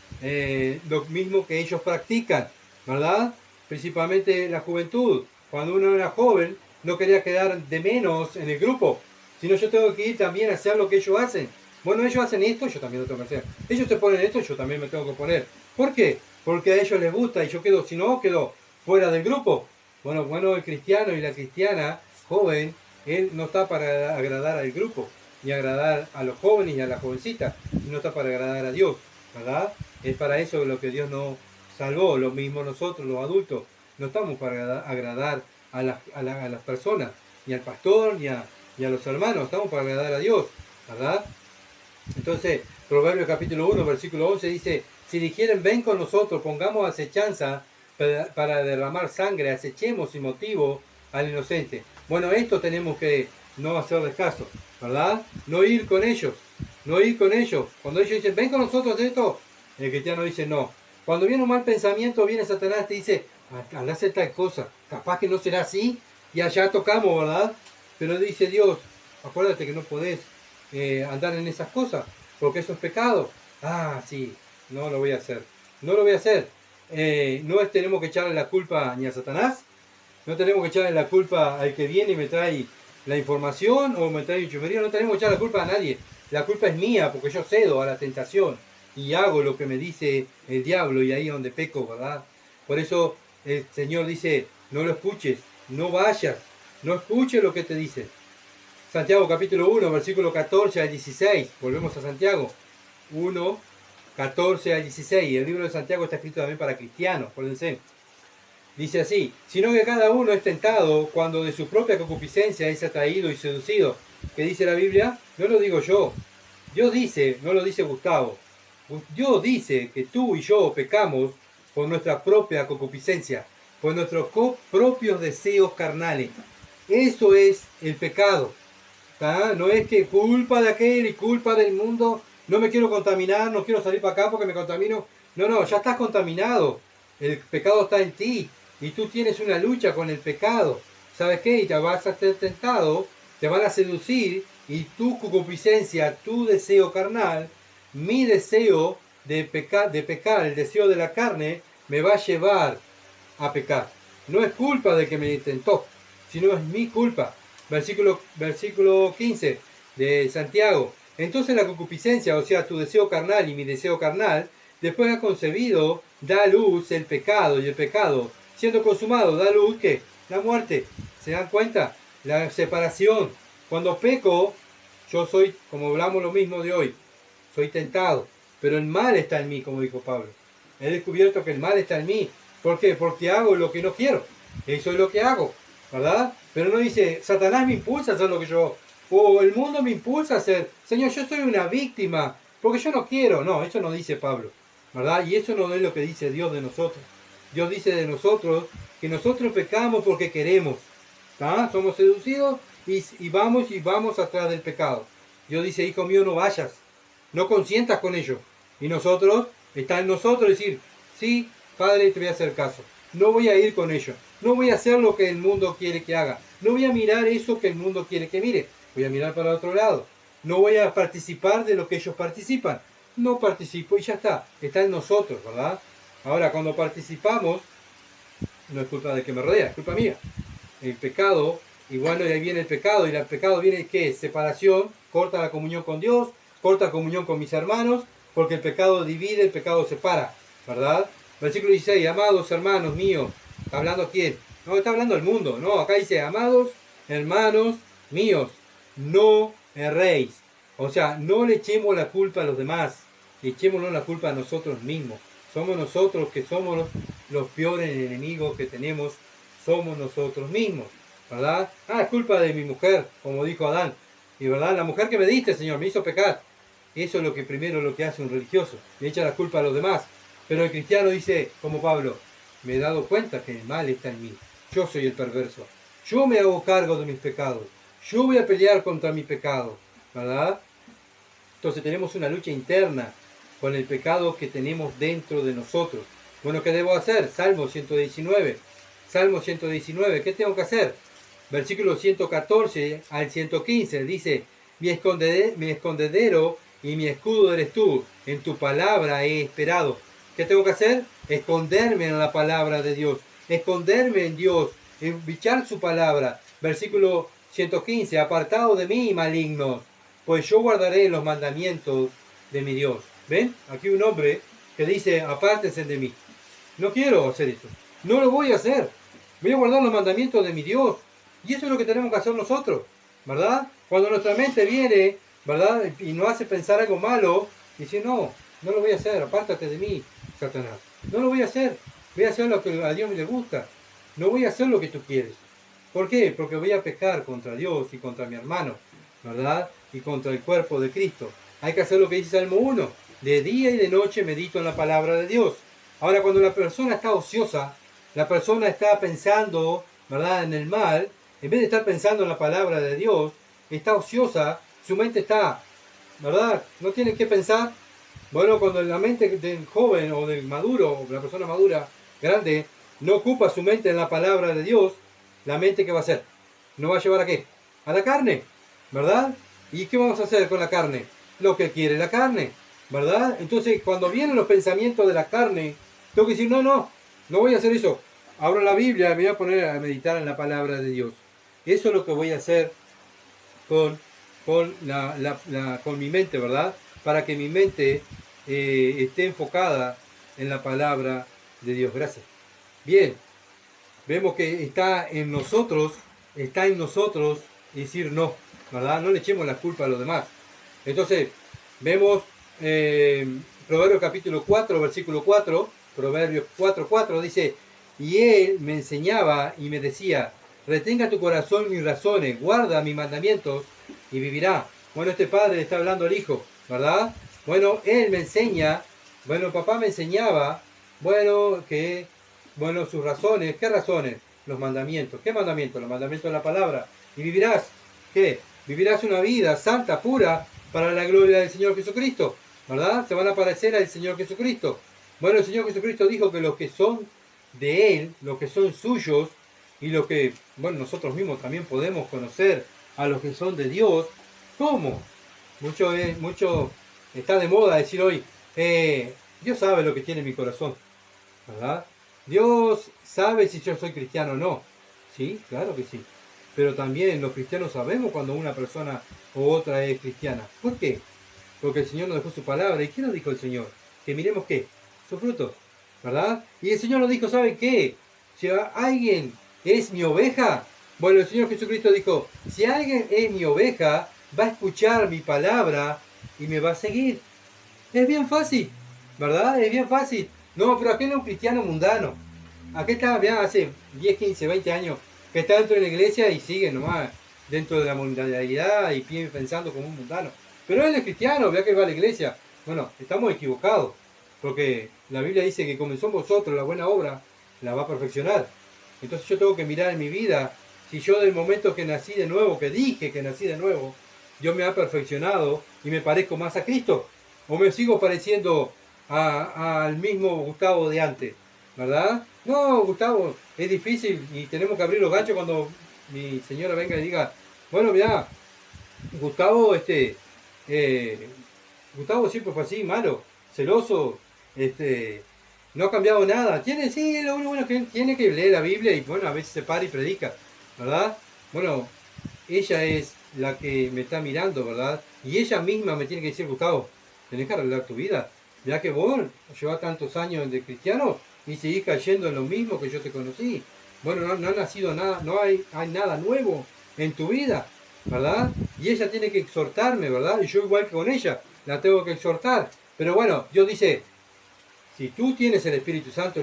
lo mismo que ellos practican, ¿verdad? Principalmente la juventud. Cuando uno era joven, no quería quedar de menos en el grupo, sino yo tengo que ir también a hacer lo que ellos hacen. Ellos hacen esto, yo también lo tengo que hacer. Ellos se ponen esto, yo también me tengo que poner. ¿Por qué? Porque a ellos les gusta y yo quedo fuera del grupo. El cristiano y la cristiana joven, él no está para agradar al grupo, ni agradar a los jóvenes ni a las jovencitas, no está para agradar a Dios, ¿verdad? Es para eso lo que Dios nos salvó. Lo mismo nosotros, los adultos, no estamos para agradar a las personas, ni al pastor, ni a los hermanos, estamos para agradar a Dios, ¿verdad? Entonces, Proverbios capítulo 1, versículo 11 dice, si dijeren, ven con nosotros, pongamos acechanza para derramar sangre, acechemos sin motivo al inocente. Esto tenemos que no hacerles caso, ¿verdad? No ir con ellos, no ir con ellos. Cuando ellos dicen, ven con nosotros esto, el cristiano dice no. Cuando viene un mal pensamiento, viene Satanás, te dice, anda a hacer tal cosa, capaz que no será así, y allá tocamos, ¿verdad? Pero dice Dios, acuérdate que no podés andar en esas cosas, porque eso es pecado. Sí, no lo voy a hacer, no lo voy a hacer. No tenemos que echarle la culpa ni a Satanás, no tenemos que echarle la culpa al que viene y me trae la información o me trae chumería, no tenemos que echarle la culpa a nadie. La culpa es mía porque yo cedo a la tentación y hago lo que me dice el diablo y ahí es donde peco, ¿verdad? Por eso el Señor dice, no lo escuches, no vayas, no escuches lo que te dice. Santiago capítulo 1, versículo 14 al 16, volvemos a Santiago 1, 14 al 16, el libro de Santiago está escrito también para cristianos, acuérdense. Dice así, sino que cada uno es tentado cuando de su propia concupiscencia es atraído y seducido. ¿Qué dice la Biblia? No lo digo yo. Dios dice, no lo dice Gustavo. Dios dice que tú y yo pecamos por nuestra propia concupiscencia, por nuestros propios deseos carnales. Eso es el pecado. No es que culpa de aquel y culpa del mundo, no me quiero contaminar, no quiero salir para acá porque me contamino. No, ya estás contaminado. El pecado está en ti y tú tienes una lucha con el pecado. ¿Sabes qué? Y te vas a ser tentado, te van a seducir y tu concupiscencia, tu deseo carnal, mi deseo de pecar, el deseo de la carne, me va a llevar a pecar. No es culpa de que me tentó, sino es mi culpa. Versículo 15 de Santiago. Entonces la concupiscencia, o sea, tu deseo carnal y mi deseo carnal, después ha concebido, da a luz el pecado, y el pecado, siendo consumado, da a luz, ¿qué? La muerte. ¿Se dan cuenta? La separación. Cuando peco, yo soy, como hablamos lo mismo de hoy, soy tentado, pero el mal está en mí, como dijo Pablo. He descubierto que el mal está en mí. ¿Por qué? Porque hago lo que no quiero. Eso es lo que hago, ¿verdad? Pero no dice, Satanás me impulsa a hacer lo que yo, o el mundo me impulsa a hacer. Señor, yo soy una víctima, porque yo no quiero. No, eso no dice Pablo. ¿verdad? Y eso no es lo que dice Dios de nosotros. Dios dice de nosotros que nosotros pecamos porque queremos, ¿tá? Somos seducidos y vamos atrás del pecado. Dios dice, hijo mío, no vayas, no consientas con ello. Y nosotros, está en nosotros decir, sí, Padre, te voy a hacer caso. No voy a ir con ello. No voy a hacer lo que el mundo quiere que haga. No voy a mirar eso que el mundo quiere que mire. Voy a mirar para otro lado. No voy a participar de lo que ellos participan. No participo y ya está. Está en nosotros, ¿verdad? Ahora, cuando participamos, no es culpa de que me rodea, es culpa mía. El pecado, y bueno, y ahí viene el pecado, y el pecado viene, ¿qué? Separación, corta la comunión con Dios, corta la comunión con mis hermanos, porque el pecado divide, el pecado separa, ¿verdad? Versículo 16, amados hermanos míos, ¿está hablando quién? No, está hablando el mundo, no, acá dice, amados hermanos míos, no erréis. O sea, no le echemos la culpa a los demás, echémonos la culpa a nosotros mismos. Somos nosotros que somos los peores enemigos que tenemos, somos nosotros mismos, ¿verdad? Ah, es culpa de mi mujer, como dijo Adán. Y verdad, la mujer que me diste, Señor, me hizo pecar. Eso es lo que primero lo que hace un religioso, le echa la culpa a los demás. Pero el cristiano dice, como Pablo, me he dado cuenta que el mal está en mí. Yo soy el perverso. Yo me hago cargo de mis pecados. Yo voy a pelear contra mi pecado, ¿verdad? Entonces tenemos una lucha interna con el pecado que tenemos dentro de nosotros. Bueno, ¿qué debo hacer? Salmo 119. Salmo 119, ¿qué tengo que hacer? Versículo 114 al 115 dice, mi escondedero y mi escudo eres tú, en tu palabra he esperado. ¿Qué tengo que hacer? Esconderme en la palabra de Dios, esconderme en Dios, bichar su palabra. Versículo 115, apartado de mí, malignos, pues yo guardaré los mandamientos de mi Dios. ¿Ven? Aquí un hombre que dice, apártense de mí. No quiero hacer eso. No lo voy a hacer. Voy a guardar los mandamientos de mi Dios. Y eso es lo que tenemos que hacer nosotros, ¿verdad? Cuando nuestra mente viene, ¿verdad? Y nos hace pensar algo malo, dice, no lo voy a hacer, apártate de mí, Satanás. No lo voy a hacer. Voy a hacer lo que a Dios le gusta. No voy a hacer lo que tú quieres. ¿Por qué? Porque voy a pecar contra Dios y contra mi hermano, ¿verdad? Y contra el cuerpo de Cristo. Hay que hacer lo que dice Salmo 1. De día y de noche medito en la palabra de Dios. Ahora, cuando la persona está ociosa, la persona está pensando, ¿verdad?, en el mal, en vez de estar pensando en la palabra de Dios, está ociosa, su mente está, ¿verdad? No tiene que pensar. Bueno, cuando la mente del joven o del maduro, o la persona madura, grande, no ocupa su mente en la palabra de Dios, la mente, ¿qué va a hacer? ¿No va a llevar a qué? A la carne, ¿verdad? ¿Y qué vamos a hacer con la carne? Lo que quiere la carne, ¿verdad? Entonces, cuando vienen los pensamientos de la carne, tengo que decir, no voy a hacer eso. Abro la Biblia, me voy a poner a meditar en la palabra de Dios. Eso es lo que voy a hacer con mi mente, ¿verdad? Para que mi mente esté enfocada en la palabra de Dios. Gracias. Bien, vemos que está en nosotros decir no, ¿verdad? No le echemos la culpa a los demás. Entonces, vemos Proverbios capítulo 4, versículo 4, Proverbios 4:4 dice, y él me enseñaba y me decía, retenga tu corazón mis razones, guarda mis mandamientos y vivirá. Bueno, este padre le está hablando al hijo, ¿verdad? Bueno, él me enseña, bueno, papá me enseñaba, bueno, sus razones, ¿qué razones? Los mandamientos. ¿Qué mandamientos? Los mandamientos de la palabra. Y vivirás, ¿qué? Vivirás una vida santa, pura, para la gloria del Señor Jesucristo, ¿verdad? Se van a parecer al Señor Jesucristo. Bueno, el Señor Jesucristo dijo que los que son de Él, los que son suyos, y los que, bueno, nosotros mismos también podemos conocer a los que son de Dios. ¿Cómo? Mucho está de moda decir hoy, Dios sabe lo que tiene mi corazón, ¿verdad? Dios sabe si yo soy cristiano o no. Sí, claro que sí. Pero también los cristianos sabemos cuando una persona u otra es cristiana. ¿Por qué? Porque el Señor nos dejó su palabra. ¿Y qué nos dijo el Señor? Que miremos qué, sus frutos, ¿verdad? Y el Señor nos dijo, ¿sabe qué? Si alguien es mi oveja, bueno, el Señor Jesucristo dijo, si alguien es mi oveja, va a escuchar mi palabra y me va a seguir. Es bien fácil, ¿verdad? Es bien fácil. No, pero aquel es un cristiano mundano. Aquel está, vean, hace 10, 15, 20 años que está dentro de la iglesia y sigue nomás dentro de la mundanalidad y pensando como un mundano. Pero él es cristiano, vea que va a la iglesia. Bueno, estamos equivocados. Porque la Biblia dice que comenzó en vosotros la buena obra, la va a perfeccionar. Entonces yo tengo que mirar en mi vida, si yo del momento que nací de nuevo, que dije que nací de nuevo, Dios me ha perfeccionado y me parezco más a Cristo, o me sigo pareciendo al mismo Gustavo de antes, ¿verdad? No, Gustavo, es difícil y tenemos que abrir los ganchos cuando mi señora venga y diga, bueno, mira, Gustavo, Gustavo siempre fue así, malo, celoso, no ha cambiado nada. Sí, lo único bueno que tiene que leer la Biblia y bueno, a veces se para y predica, ¿verdad? Bueno, ella es la que me está mirando, ¿verdad? Y ella misma me tiene que decir, Gustavo, tenés que arreglar tu vida. Ya que vos llevas tantos años de cristiano y seguís cayendo en lo mismo que yo te conocí. Bueno, no ha nacido nada, no hay nada nuevo en tu vida, ¿verdad? Y ella tiene que exhortarme, ¿verdad? Y yo igual que con ella, la tengo que exhortar. Pero bueno, Dios dice, si tú tienes el Espíritu Santo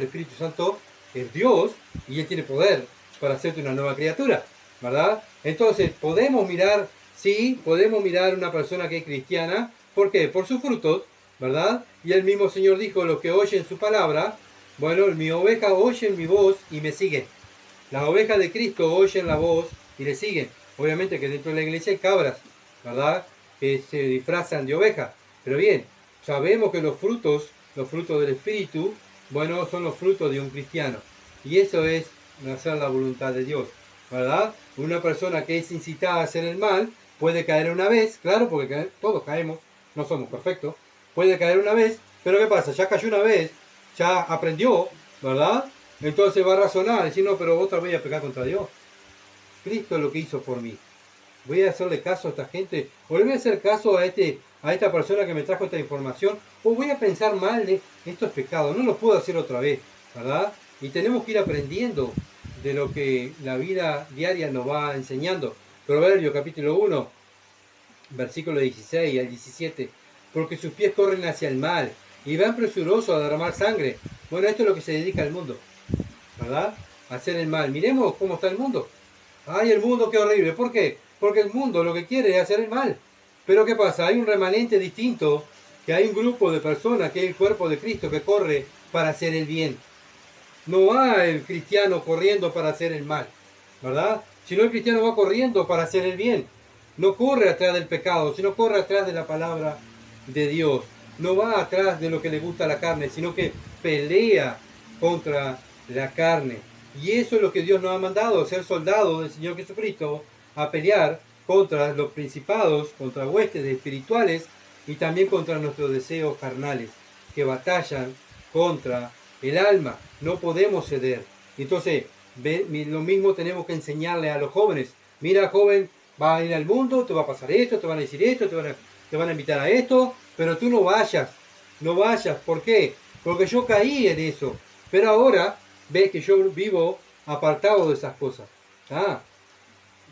es Dios y Él tiene poder para hacerte una nueva criatura, ¿verdad? Entonces, podemos mirar, sí, podemos mirar una persona que es cristiana, ¿por qué? Por sus frutos, ¿verdad? Y el mismo Señor dijo, los que oyen su palabra, bueno, mi oveja oyen mi voz y me siguen. Las ovejas de Cristo oyen la voz y le siguen. Obviamente que dentro de la iglesia hay cabras, ¿verdad? Que se disfrazan de ovejas. Pero bien, sabemos que los frutos del Espíritu, bueno, son los frutos de un cristiano. Y eso es hacer la voluntad de Dios, ¿verdad? Una persona que es incitada a hacer el mal puede caer una vez, claro, porque todos caemos, no somos perfectos, puede caer una vez, pero ¿qué pasa? Ya cayó una vez, ya aprendió, ¿verdad? Entonces va a razonar, decir, no, pero otra vez voy a pecar contra Dios. Cristo es lo que hizo por mí. Voy a hacerle caso a esta gente, o le voy a hacer caso a esta persona que me trajo esta información, o voy a pensar mal de esto es pecado, no lo puedo hacer otra vez, ¿verdad? Y tenemos que ir aprendiendo de lo que la vida diaria nos va enseñando. Proverbios capítulo 1, versículo 16 al 17, porque sus pies corren hacia el mal y van presurosos a derramar sangre. Bueno, esto es lo que se dedica al mundo, ¿verdad? A hacer el mal. Miremos cómo está el mundo. ¡Ay, el mundo, qué horrible! ¿Por qué? Porque el mundo lo que quiere es hacer el mal. Pero ¿qué pasa? Hay un remanente distinto, que hay un grupo de personas, que es el cuerpo de Cristo, que corre para hacer el bien. No va el cristiano corriendo para hacer el mal, ¿verdad? Sino el cristiano va corriendo para hacer el bien. No corre atrás del pecado, sino corre atrás de la palabra de Dios. No va atrás de lo que le gusta a la carne, sino que pelea contra la carne. Y eso es lo que Dios nos ha mandado, ser soldados del Señor Jesucristo, a pelear contra los principados, contra huestes espirituales y también contra nuestros deseos carnales, que batallan contra el alma. No podemos ceder. Entonces, lo mismo tenemos que enseñarle a los jóvenes. Mira, joven, va a ir al mundo, te va a pasar esto, te van a decir esto, te van a invitar a esto, pero tú no vayas. No vayas. ¿Por qué? Porque yo caí en eso. Pero ahora ves que yo vivo apartado de esas cosas.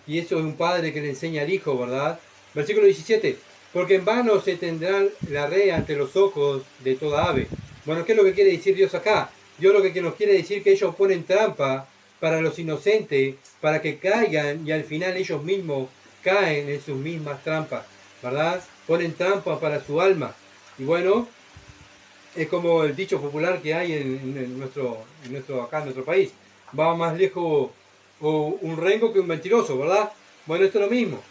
Y eso es un padre que le enseña al hijo, ¿verdad? Versículo 17. Porque en vano se tendrá la red ante los ojos de toda ave. Bueno, ¿qué es lo que quiere decir Dios acá? Dios lo que nos quiere decir que ellos ponen trampa para los inocentes, para que caigan y al final ellos mismos caen en sus mismas trampas, ¿verdad? Ponen trampa para su alma. Y bueno, es como el dicho popular que hay en nuestro país. Va más lejos un rengo que un mentiroso, ¿verdad? Bueno, esto es lo mismo.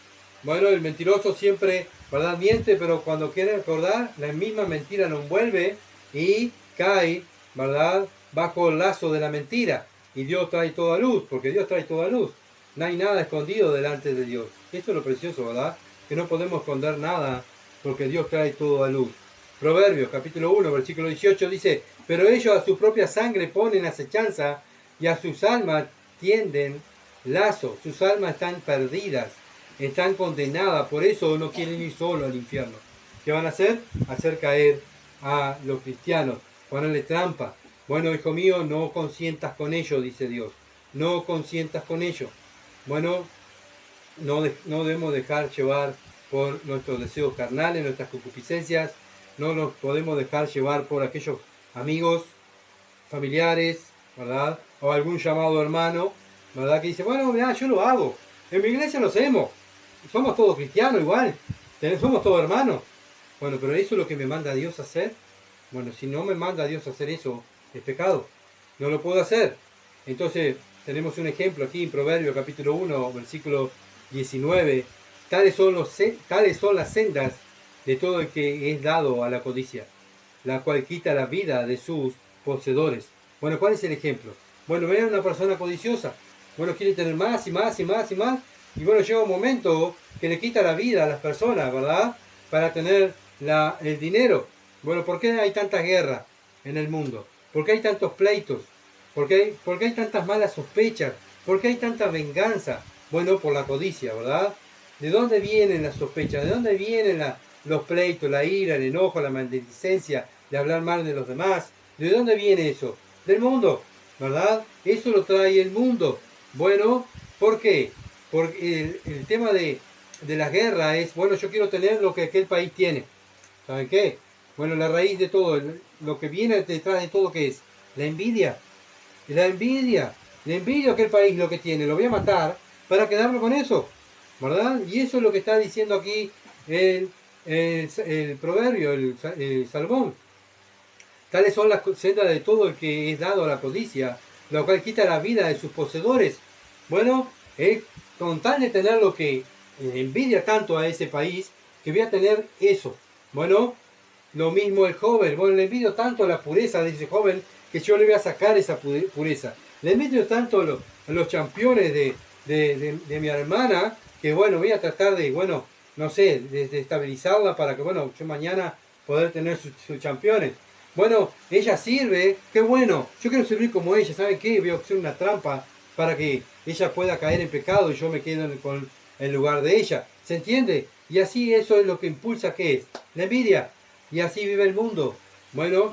Bueno, el mentiroso siempre, ¿verdad? Miente, pero cuando quiere recordar, la misma mentira lo envuelve y cae, ¿verdad? Bajo el lazo de la mentira. Y Dios trae toda luz, porque Dios trae toda luz. No hay nada escondido delante de Dios. Eso es lo precioso, ¿verdad? Que no podemos esconder nada, porque Dios trae todo a luz. Proverbios capítulo 1, versículo 18 dice, pero ellos a su propia sangre ponen acechanza y a sus almas tienden lazo. Sus almas están perdidas, están condenadas, por eso no quieren ir solo al infierno. ¿Qué van a hacer? Hacer caer a los cristianos, ponerle trampa. Bueno, hijo mío, no consientas con ellos, dice Dios. No consientas con ellos. Bueno, no debemos dejar llevar por nuestros deseos carnales, nuestras concupiscencias. No nos podemos dejar llevar por aquellos amigos, familiares, ¿verdad? O algún llamado hermano, ¿verdad? Que dice, bueno, mira, yo lo hago. En mi iglesia lo hacemos. Somos todos cristianos igual. Somos todos hermanos. Bueno, pero eso es lo que me manda Dios a hacer. Bueno, si no me manda Dios a hacer eso, es pecado. No lo puedo hacer. Entonces, tenemos un ejemplo aquí en Proverbios capítulo 1, versículo 19. Tales son las sendas de todo el que es dado a la codicia, la cual quita la vida de sus poseedores. Bueno, ¿cuál es el ejemplo? Bueno, ven a una persona codiciosa. Bueno, quiere tener más y más y más y más. Y bueno, llega un momento que le quita la vida a las personas, ¿verdad? Para tener el dinero. Bueno, ¿por qué hay tanta guerra en el mundo? ¿Por qué hay tantos pleitos? ¿Por qué hay tantas malas sospechas? ¿Por qué hay tanta venganza? Bueno, por la codicia, ¿verdad? ¿De dónde vienen las sospechas? ¿De dónde vienen los pleitos, la ira, el enojo, la maledicencia, de hablar mal de los demás? ¿De dónde viene eso? Del mundo, ¿verdad? Eso lo trae el mundo. Bueno, ¿por qué? Porque el tema de la guerra es, bueno, yo quiero tener lo que aquel país tiene. ¿Saben qué? Bueno, la raíz de todo, lo que viene detrás de todo, ¿qué es? La envidia. La envidia. La envidia a aquel país lo que tiene. Lo voy a matar para quedarme con eso. ¿Verdad? Y eso es lo que está diciendo aquí el proverbio, el Salomón. Tales son las sendas de todo el que es dado a la codicia, lo cual quita la vida de sus poseedores. Bueno, con tal de tener lo que envidia tanto a ese país, que voy a tener eso. Bueno, lo mismo el joven. Bueno, le envidio tanto la pureza de ese joven que yo le voy a sacar esa pureza. Le envidio tanto a los campeones de mi hermana que, bueno, voy a tratar de, bueno, no sé, de estabilizarla para que, bueno, yo mañana poder tener sus campeones. Bueno, ella sirve, qué bueno, yo quiero servir como ella, ¿saben qué? Voy a hacer una trampa para que ella pueda caer en pecado y yo me quedo con el lugar de ella. ¿Se entiende? Y así eso es lo que impulsa, ¿qué es? La envidia. Y así vive el mundo. Bueno,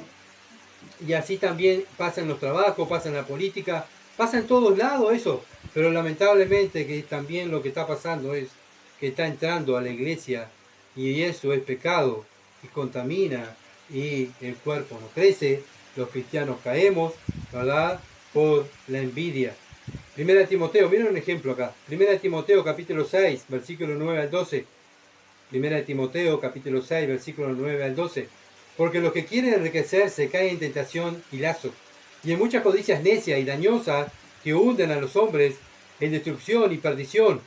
y así también pasa en los trabajos, pasa en la política, pasa en todos lados eso. Pero lamentablemente que también lo que está pasando es que está entrando a la iglesia y eso es pecado y contamina y el cuerpo no crece, los cristianos caemos, ¿verdad? Por la envidia. Primera Timoteo, miren un ejemplo acá. Primera Timoteo capítulo 6, versículo 9 al 12. Primera Timoteo capítulo 6, versículo 9 al 12. Porque los que quieren enriquecerse caen en tentación y lazo, y en muchas codicias necias y dañosas que hunden a los hombres en destrucción y perdición.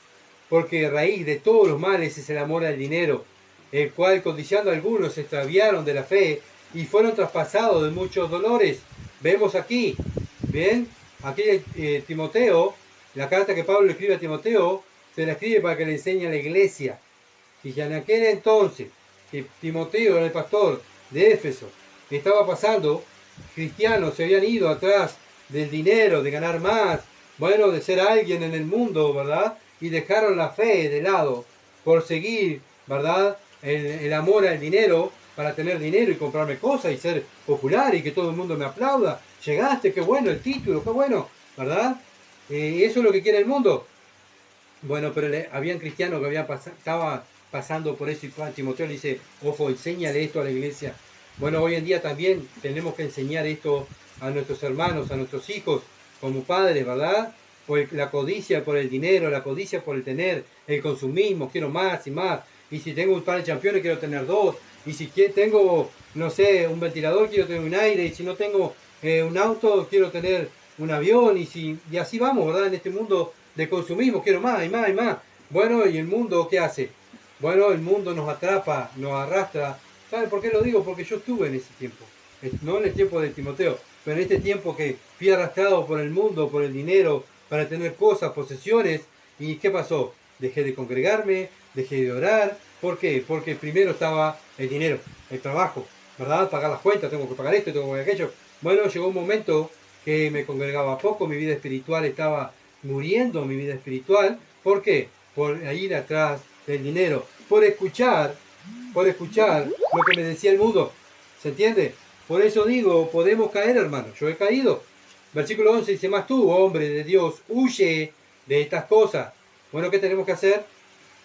Porque raíz de todos los males es el amor al dinero, el cual codiciando algunos se extraviaron de la fe y fueron traspasados de muchos dolores. Vemos aquí, ¿bien? Aquí Timoteo, la carta que Pablo escribe a Timoteo, se la escribe para que le enseñe a la iglesia. Y ya en aquel entonces, que Timoteo era el pastor de Éfeso, estaba pasando, cristianos se habían ido atrás del dinero, de ganar más, bueno, de ser alguien en el mundo, ¿verdad? Y dejaron la fe de lado por seguir, ¿verdad? El amor al dinero, para tener dinero y comprarme cosas y ser popular y que todo el mundo me aplauda. Llegaste, qué bueno el título, qué bueno, ¿verdad? Eso es lo que quiere el mundo. Bueno, pero habían cristianos que estaban pasando por eso y Juan Timoteo le dice, ojo, enséñale esto a la iglesia. Bueno, hoy en día también tenemos que enseñar esto a nuestros hermanos, a nuestros hijos, como padres, ¿verdad? Por la codicia por el dinero, la codicia por el tener, el consumismo, quiero más y más. Y si tengo un par de campeones, quiero tener dos. Y si tengo, no sé, un ventilador, quiero tener un aire. Y si no tengo un auto, quiero tener un avión. Y así vamos, ¿verdad? En este mundo de consumismo, quiero más y más y más. Bueno, ¿y el mundo qué hace? Bueno, el mundo nos atrapa, nos arrastra. ¿Sabe por qué lo digo? Porque yo estuve en ese tiempo. No en el tiempo de Timoteo, pero en este tiempo que fui arrastrado por el mundo, por el dinero, para tener cosas, posesiones. ¿Y qué pasó? Dejé de congregarme, dejé de orar. ¿Por qué? Porque primero estaba el dinero, el trabajo, ¿verdad? Pagar las cuentas, tengo que pagar esto, tengo que pagar aquello. Bueno, llegó un momento que me congregaba poco, mi vida espiritual estaba muriendo, mi vida espiritual. ¿Por qué? Por ir atrás del dinero, por escuchar lo que me decía el mundo. ¿Se entiende? Por eso digo, podemos caer, hermano. Yo he caído. Versículo 11 dice, más tú, hombre de Dios, huye de estas cosas. Bueno, ¿qué tenemos que hacer?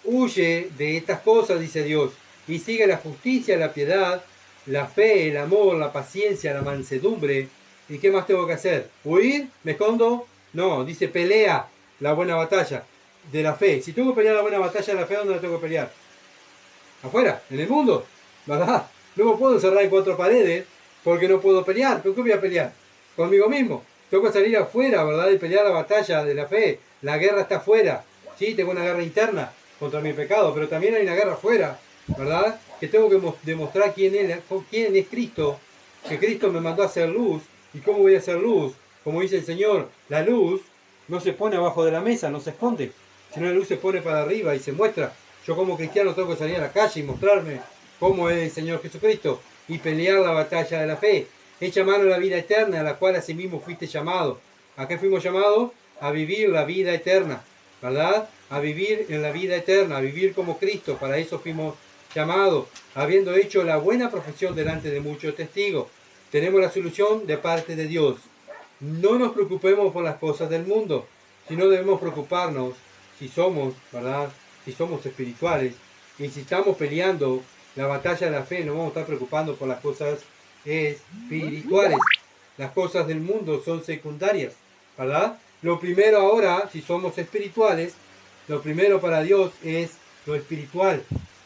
Huye de estas cosas, dice Dios, y sigue la justicia, la piedad, la fe, el amor, la paciencia, la mansedumbre. ¿Y qué más tengo que hacer? ¿Huir? ¿Me escondo? No, dice pelea la buena batalla de la fe. Si tengo que pelear la buena batalla de la fe, ¿dónde la tengo que pelear? Afuera, en el mundo, ¿verdad? No me puedo encerrar en cuatro paredes porque no puedo pelear. ¿Por qué voy a pelear? Conmigo mismo. Tengo que salir afuera, ¿verdad? Y pelear la batalla de la fe. La guerra está afuera. Sí, tengo una guerra interna contra mi pecado, pero también hay una guerra afuera, ¿verdad? Que tengo que demostrar quién es Cristo, que Cristo me mandó a hacer luz. ¿Y cómo voy a hacer luz? Como dice el Señor, la luz no se pone abajo de la mesa, no se esconde, sino la luz se pone para arriba y se muestra. Yo como cristiano tengo que salir a la calle y mostrarme cómo es el Señor Jesucristo y pelear la batalla de la fe. Echa mano a la vida eterna, a la cual asimismo fuiste llamado. ¿A qué fuimos llamados? A vivir la vida eterna, ¿verdad? A vivir en la vida eterna, a vivir como Cristo. Para eso fuimos llamados, habiendo hecho la buena profesión delante de muchos testigos. Tenemos la solución de parte de Dios. No nos preocupemos por las cosas del mundo, sino debemos preocuparnos si somos, ¿verdad? Si somos espirituales y si estamos peleando la batalla de la fe, nos vamos a estar preocupando por las cosas espirituales. Las cosas del mundo son secundarias, ¿verdad? Lo primero ahora, si somos espirituales, lo primero para Dios es lo espiritual,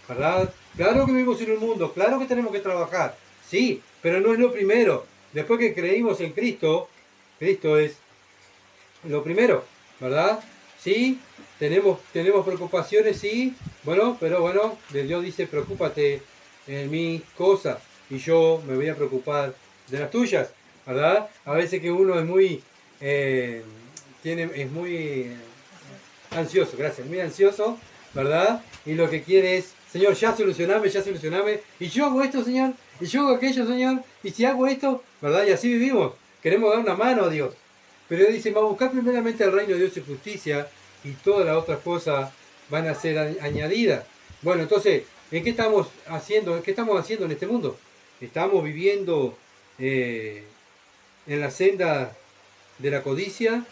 ¿verdad? Claro que vivimos en un mundo, claro que tenemos que trabajar, sí, pero no es lo primero. Después que creímos en Cristo, Cristo es lo primero, ¿verdad? Sí, tenemos preocupaciones, sí, bueno, pero bueno, Dios dice, preocúpate en mis cosas y yo me voy a preocupar de las tuyas, ¿verdad? A veces que uno es muy, es muy ansioso, gracias, muy ansioso, ¿verdad? Y lo que quiere es, Señor, ya solucioname, y yo hago esto, Señor, y yo hago aquello, Señor, y si hago esto, ¿verdad? Y así vivimos, queremos dar una mano a Dios. Pero Dios dice, vamos a buscar primeramente el reino de Dios y justicia, y todas las otras cosas van a ser añadidas. Bueno, entonces, ¿en qué estamos haciendo? ¿Qué estamos haciendo en este mundo? Estamos viviendo en la senda de la codicia,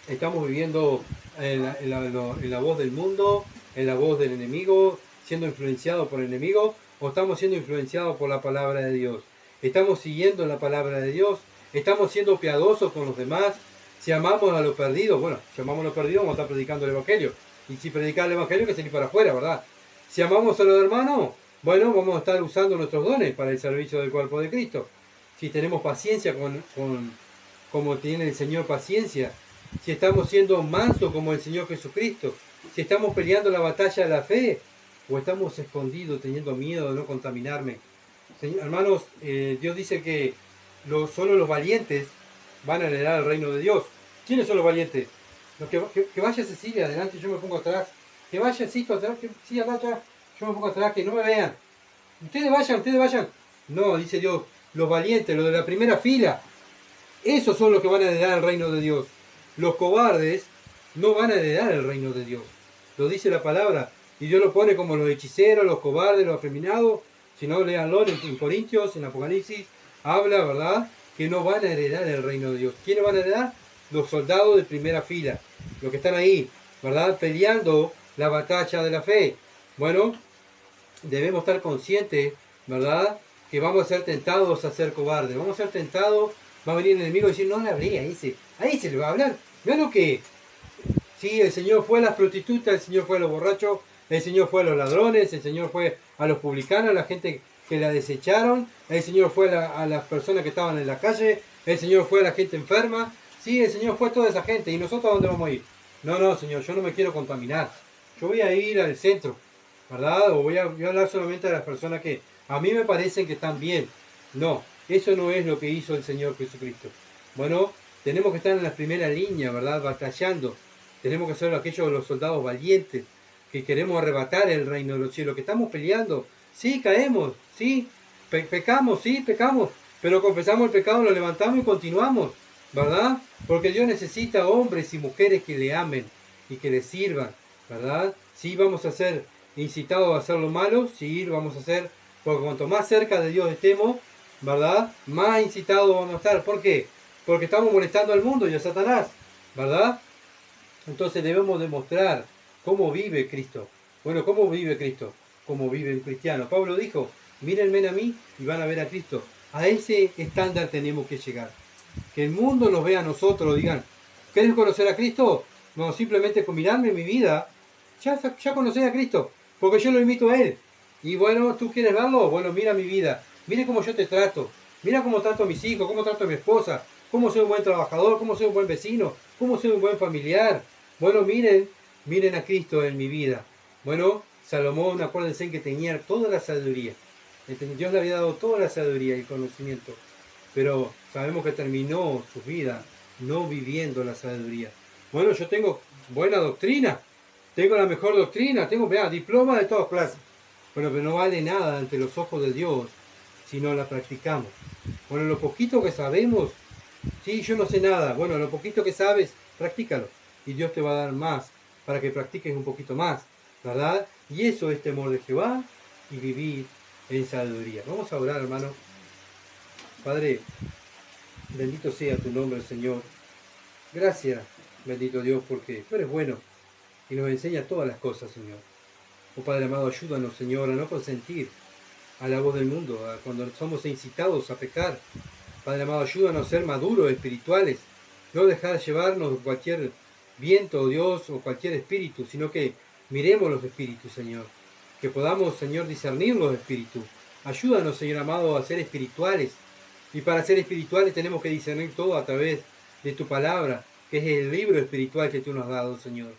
estamos viviendo en la voz del mundo, en la voz del enemigo, siendo influenciados por el enemigo, o estamos siendo influenciados por la palabra de Dios. Estamos siguiendo la palabra de Dios, estamos siendo piadosos con los demás. Si amamos a los perdidos, bueno, si amamos a los perdidos vamos a estar predicando el Evangelio. Y si predicar el Evangelio, que salir para afuera, ¿verdad? Si amamos a los hermanos, bueno, vamos a estar usando nuestros dones para el servicio del cuerpo de Cristo. Si tenemos paciencia como tiene el Señor paciencia, si estamos siendo mansos como el Señor Jesucristo, si estamos peleando la batalla de la fe, o estamos escondidos teniendo miedo de no contaminarme. Hermanos, Dios dice que solo los valientes van a heredar el reino de Dios. ¿Quiénes son los valientes? Los que vaya Cecilia adelante, yo me pongo atrás. Que vaya Cito atrás, que sí, atrás, yo me pongo atrás, que no me vean. Ustedes vayan. No, dice Dios, los valientes, los de la primera fila, esos son los que van a heredar el reino de Dios. Los cobardes no van a heredar el reino de Dios. Lo dice la palabra. Y Dios lo pone como los hechiceros, los cobardes, los afeminados. Si no, léanlo en Corintios, en Apocalipsis. Habla, ¿verdad? Que no van a heredar el reino de Dios. ¿Quiénes van a heredar? Los soldados de primera fila. Los que están ahí, ¿verdad? Peleando la batalla de la fe. Bueno, debemos estar conscientes, ¿verdad? Que vamos a ser tentados a ser cobardes. Vamos a ser tentados. Va a venir el enemigo y decir, no le hablé a ese. A ese le va a hablar. No lo que... Sí, el Señor fue a las prostitutas, el Señor fue a los borrachos, el Señor fue a los ladrones, el Señor fue a los publicanos, a la gente que la desecharon, el Señor fue a las personas que estaban en la calle, el Señor fue a la gente enferma. Sí, el Señor fue a toda esa gente. ¿Y nosotros a dónde vamos a ir? No, Señor, yo no me quiero contaminar. Yo voy a ir al centro, ¿verdad? O voy a hablar solamente a las personas que a mí me parecen que están bien. No, eso no es lo que hizo el Señor Jesucristo. Bueno, tenemos que estar en la primera línea, ¿verdad? Batallando. Tenemos que ser aquellos de los soldados valientes que queremos arrebatar el reino de los cielos, que estamos peleando. Sí, caemos, sí, pecamos, pero confesamos el pecado, lo levantamos y continuamos, ¿verdad? Porque Dios necesita hombres y mujeres que le amen y que le sirvan, ¿verdad? Sí, vamos a ser incitados a hacer lo malo, sí, lo vamos a hacer, porque cuanto más cerca de Dios estemos, ¿verdad? Más incitados vamos a estar. ¿Por qué? Porque estamos molestando al mundo y a Satanás, ¿verdad? Entonces debemos demostrar cómo vive Cristo. Bueno, ¿cómo vive Cristo? ¿Cómo vive el cristiano? Pablo dijo, mírenme a mí y van a ver a Cristo. A ese estándar tenemos que llegar. Que el mundo nos vea a nosotros, digan, ¿querés conocer a Cristo? No, simplemente con mirarme mi vida, ya conocés a Cristo, porque yo lo invito a Él. Y bueno, ¿tú quieres verlo? Bueno, mira mi vida. Mire cómo yo te trato. Mira cómo trato a mis hijos, cómo trato a mi esposa, cómo soy un buen trabajador, cómo soy un buen vecino, cómo soy un buen familiar. Bueno, miren a Cristo en mi vida. Bueno, Salomón, acuérdense que tenía toda la sabiduría. Dios le había dado toda la sabiduría y conocimiento. Pero sabemos que terminó su vida no viviendo la sabiduría. Bueno, yo tengo buena doctrina, tengo la mejor doctrina, tengo diploma de todas clases. Bueno, pero no vale nada ante los ojos de Dios si no la practicamos. Bueno, lo poquito que sabemos, sí, yo no sé nada. Bueno, lo poquito que sabes, practícalo. Y Dios te va a dar más para que practiques un poquito más, ¿verdad? Y eso es temor de Jehová y vivir en sabiduría. Vamos a orar, hermano. Padre, bendito sea tu nombre, Señor. Gracias, bendito Dios, porque tú eres bueno y nos enseña todas las cosas, Señor. Oh Padre amado, ayúdanos, Señor, a no consentir a la voz del mundo, a cuando somos incitados a pecar. Padre amado, ayúdanos a ser maduros espirituales, no dejar llevarnos cualquier viento, Dios, o cualquier espíritu, sino que miremos los espíritus, Señor. Que podamos, Señor, discernir los espíritus. Ayúdanos, Señor amado, a ser espirituales. Y para ser espirituales tenemos que discernir todo a través de tu palabra, que es el libro espiritual que tú nos has dado, Señor.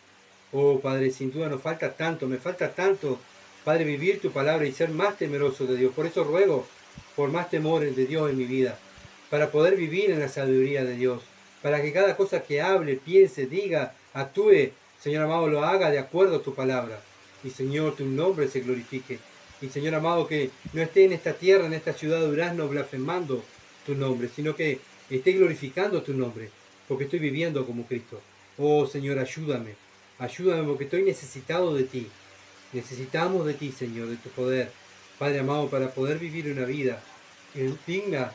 Oh, Padre, sin duda nos falta tanto, me falta tanto, Padre, vivir tu palabra y ser más temeroso de Dios. Por eso ruego por más temores de Dios en mi vida, para poder vivir en la sabiduría de Dios, para que cada cosa que hable, piense, diga, actúe, Señor amado, lo haga de acuerdo a tu palabra. Y Señor, tu nombre se glorifique. Y Señor amado, que no esté en esta tierra, en esta ciudad de Durazno, blasfemando tu nombre, sino que esté glorificando tu nombre, porque estoy viviendo como Cristo. Oh Señor, ayúdame, ayúdame porque estoy necesitado de ti. Necesitamos de ti, Señor, de tu poder, Padre amado, para poder vivir una vida digna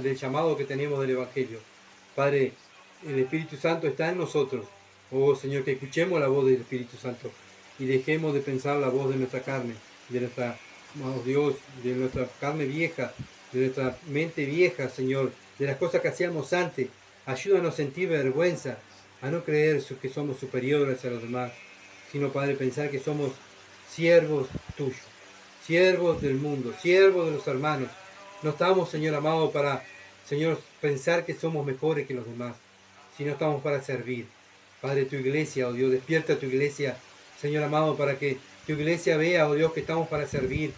del llamado que tenemos del Evangelio. Padre, el Espíritu Santo está en nosotros. Oh Señor, que escuchemos la voz del Espíritu Santo y dejemos de pensar la voz de nuestra carne, de nuestra, oh Dios, de nuestra carne vieja, de nuestra mente vieja, Señor, de las cosas que hacíamos antes. Ayúdanos a sentir vergüenza, a no creer que somos superiores a los demás, sino, Padre, pensar que somos siervos tuyos, siervos del mundo, siervos de los hermanos. No estamos, Señor amado, para, Señor, pensar que somos mejores que los demás, sino estamos para servir. Padre, tu iglesia, oh Dios, despierta tu iglesia, Señor amado, para que tu iglesia vea, oh Dios, que estamos para servir.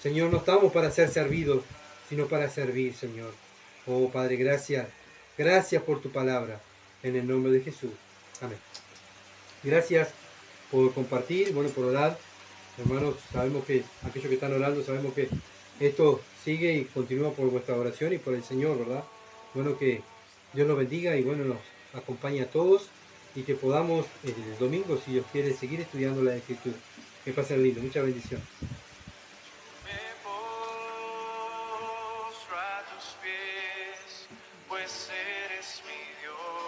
Señor, no estamos para ser servidos, sino para servir, Señor. Oh Padre, gracias. Gracias por tu palabra. En el nombre de Jesús. Amén. Gracias por compartir, bueno, por orar. Hermanos, sabemos que aquellos que están orando, sabemos que esto sigue y continúa por vuestra oración y por el Señor, ¿verdad? Bueno, que Dios nos bendiga y bueno, nos acompañe a todos y que podamos el domingo, si Dios quiere, seguir estudiando la Escritura. Que pasen lindo, mucha bendición. Me postro a tus pies, pues eres mi Dios.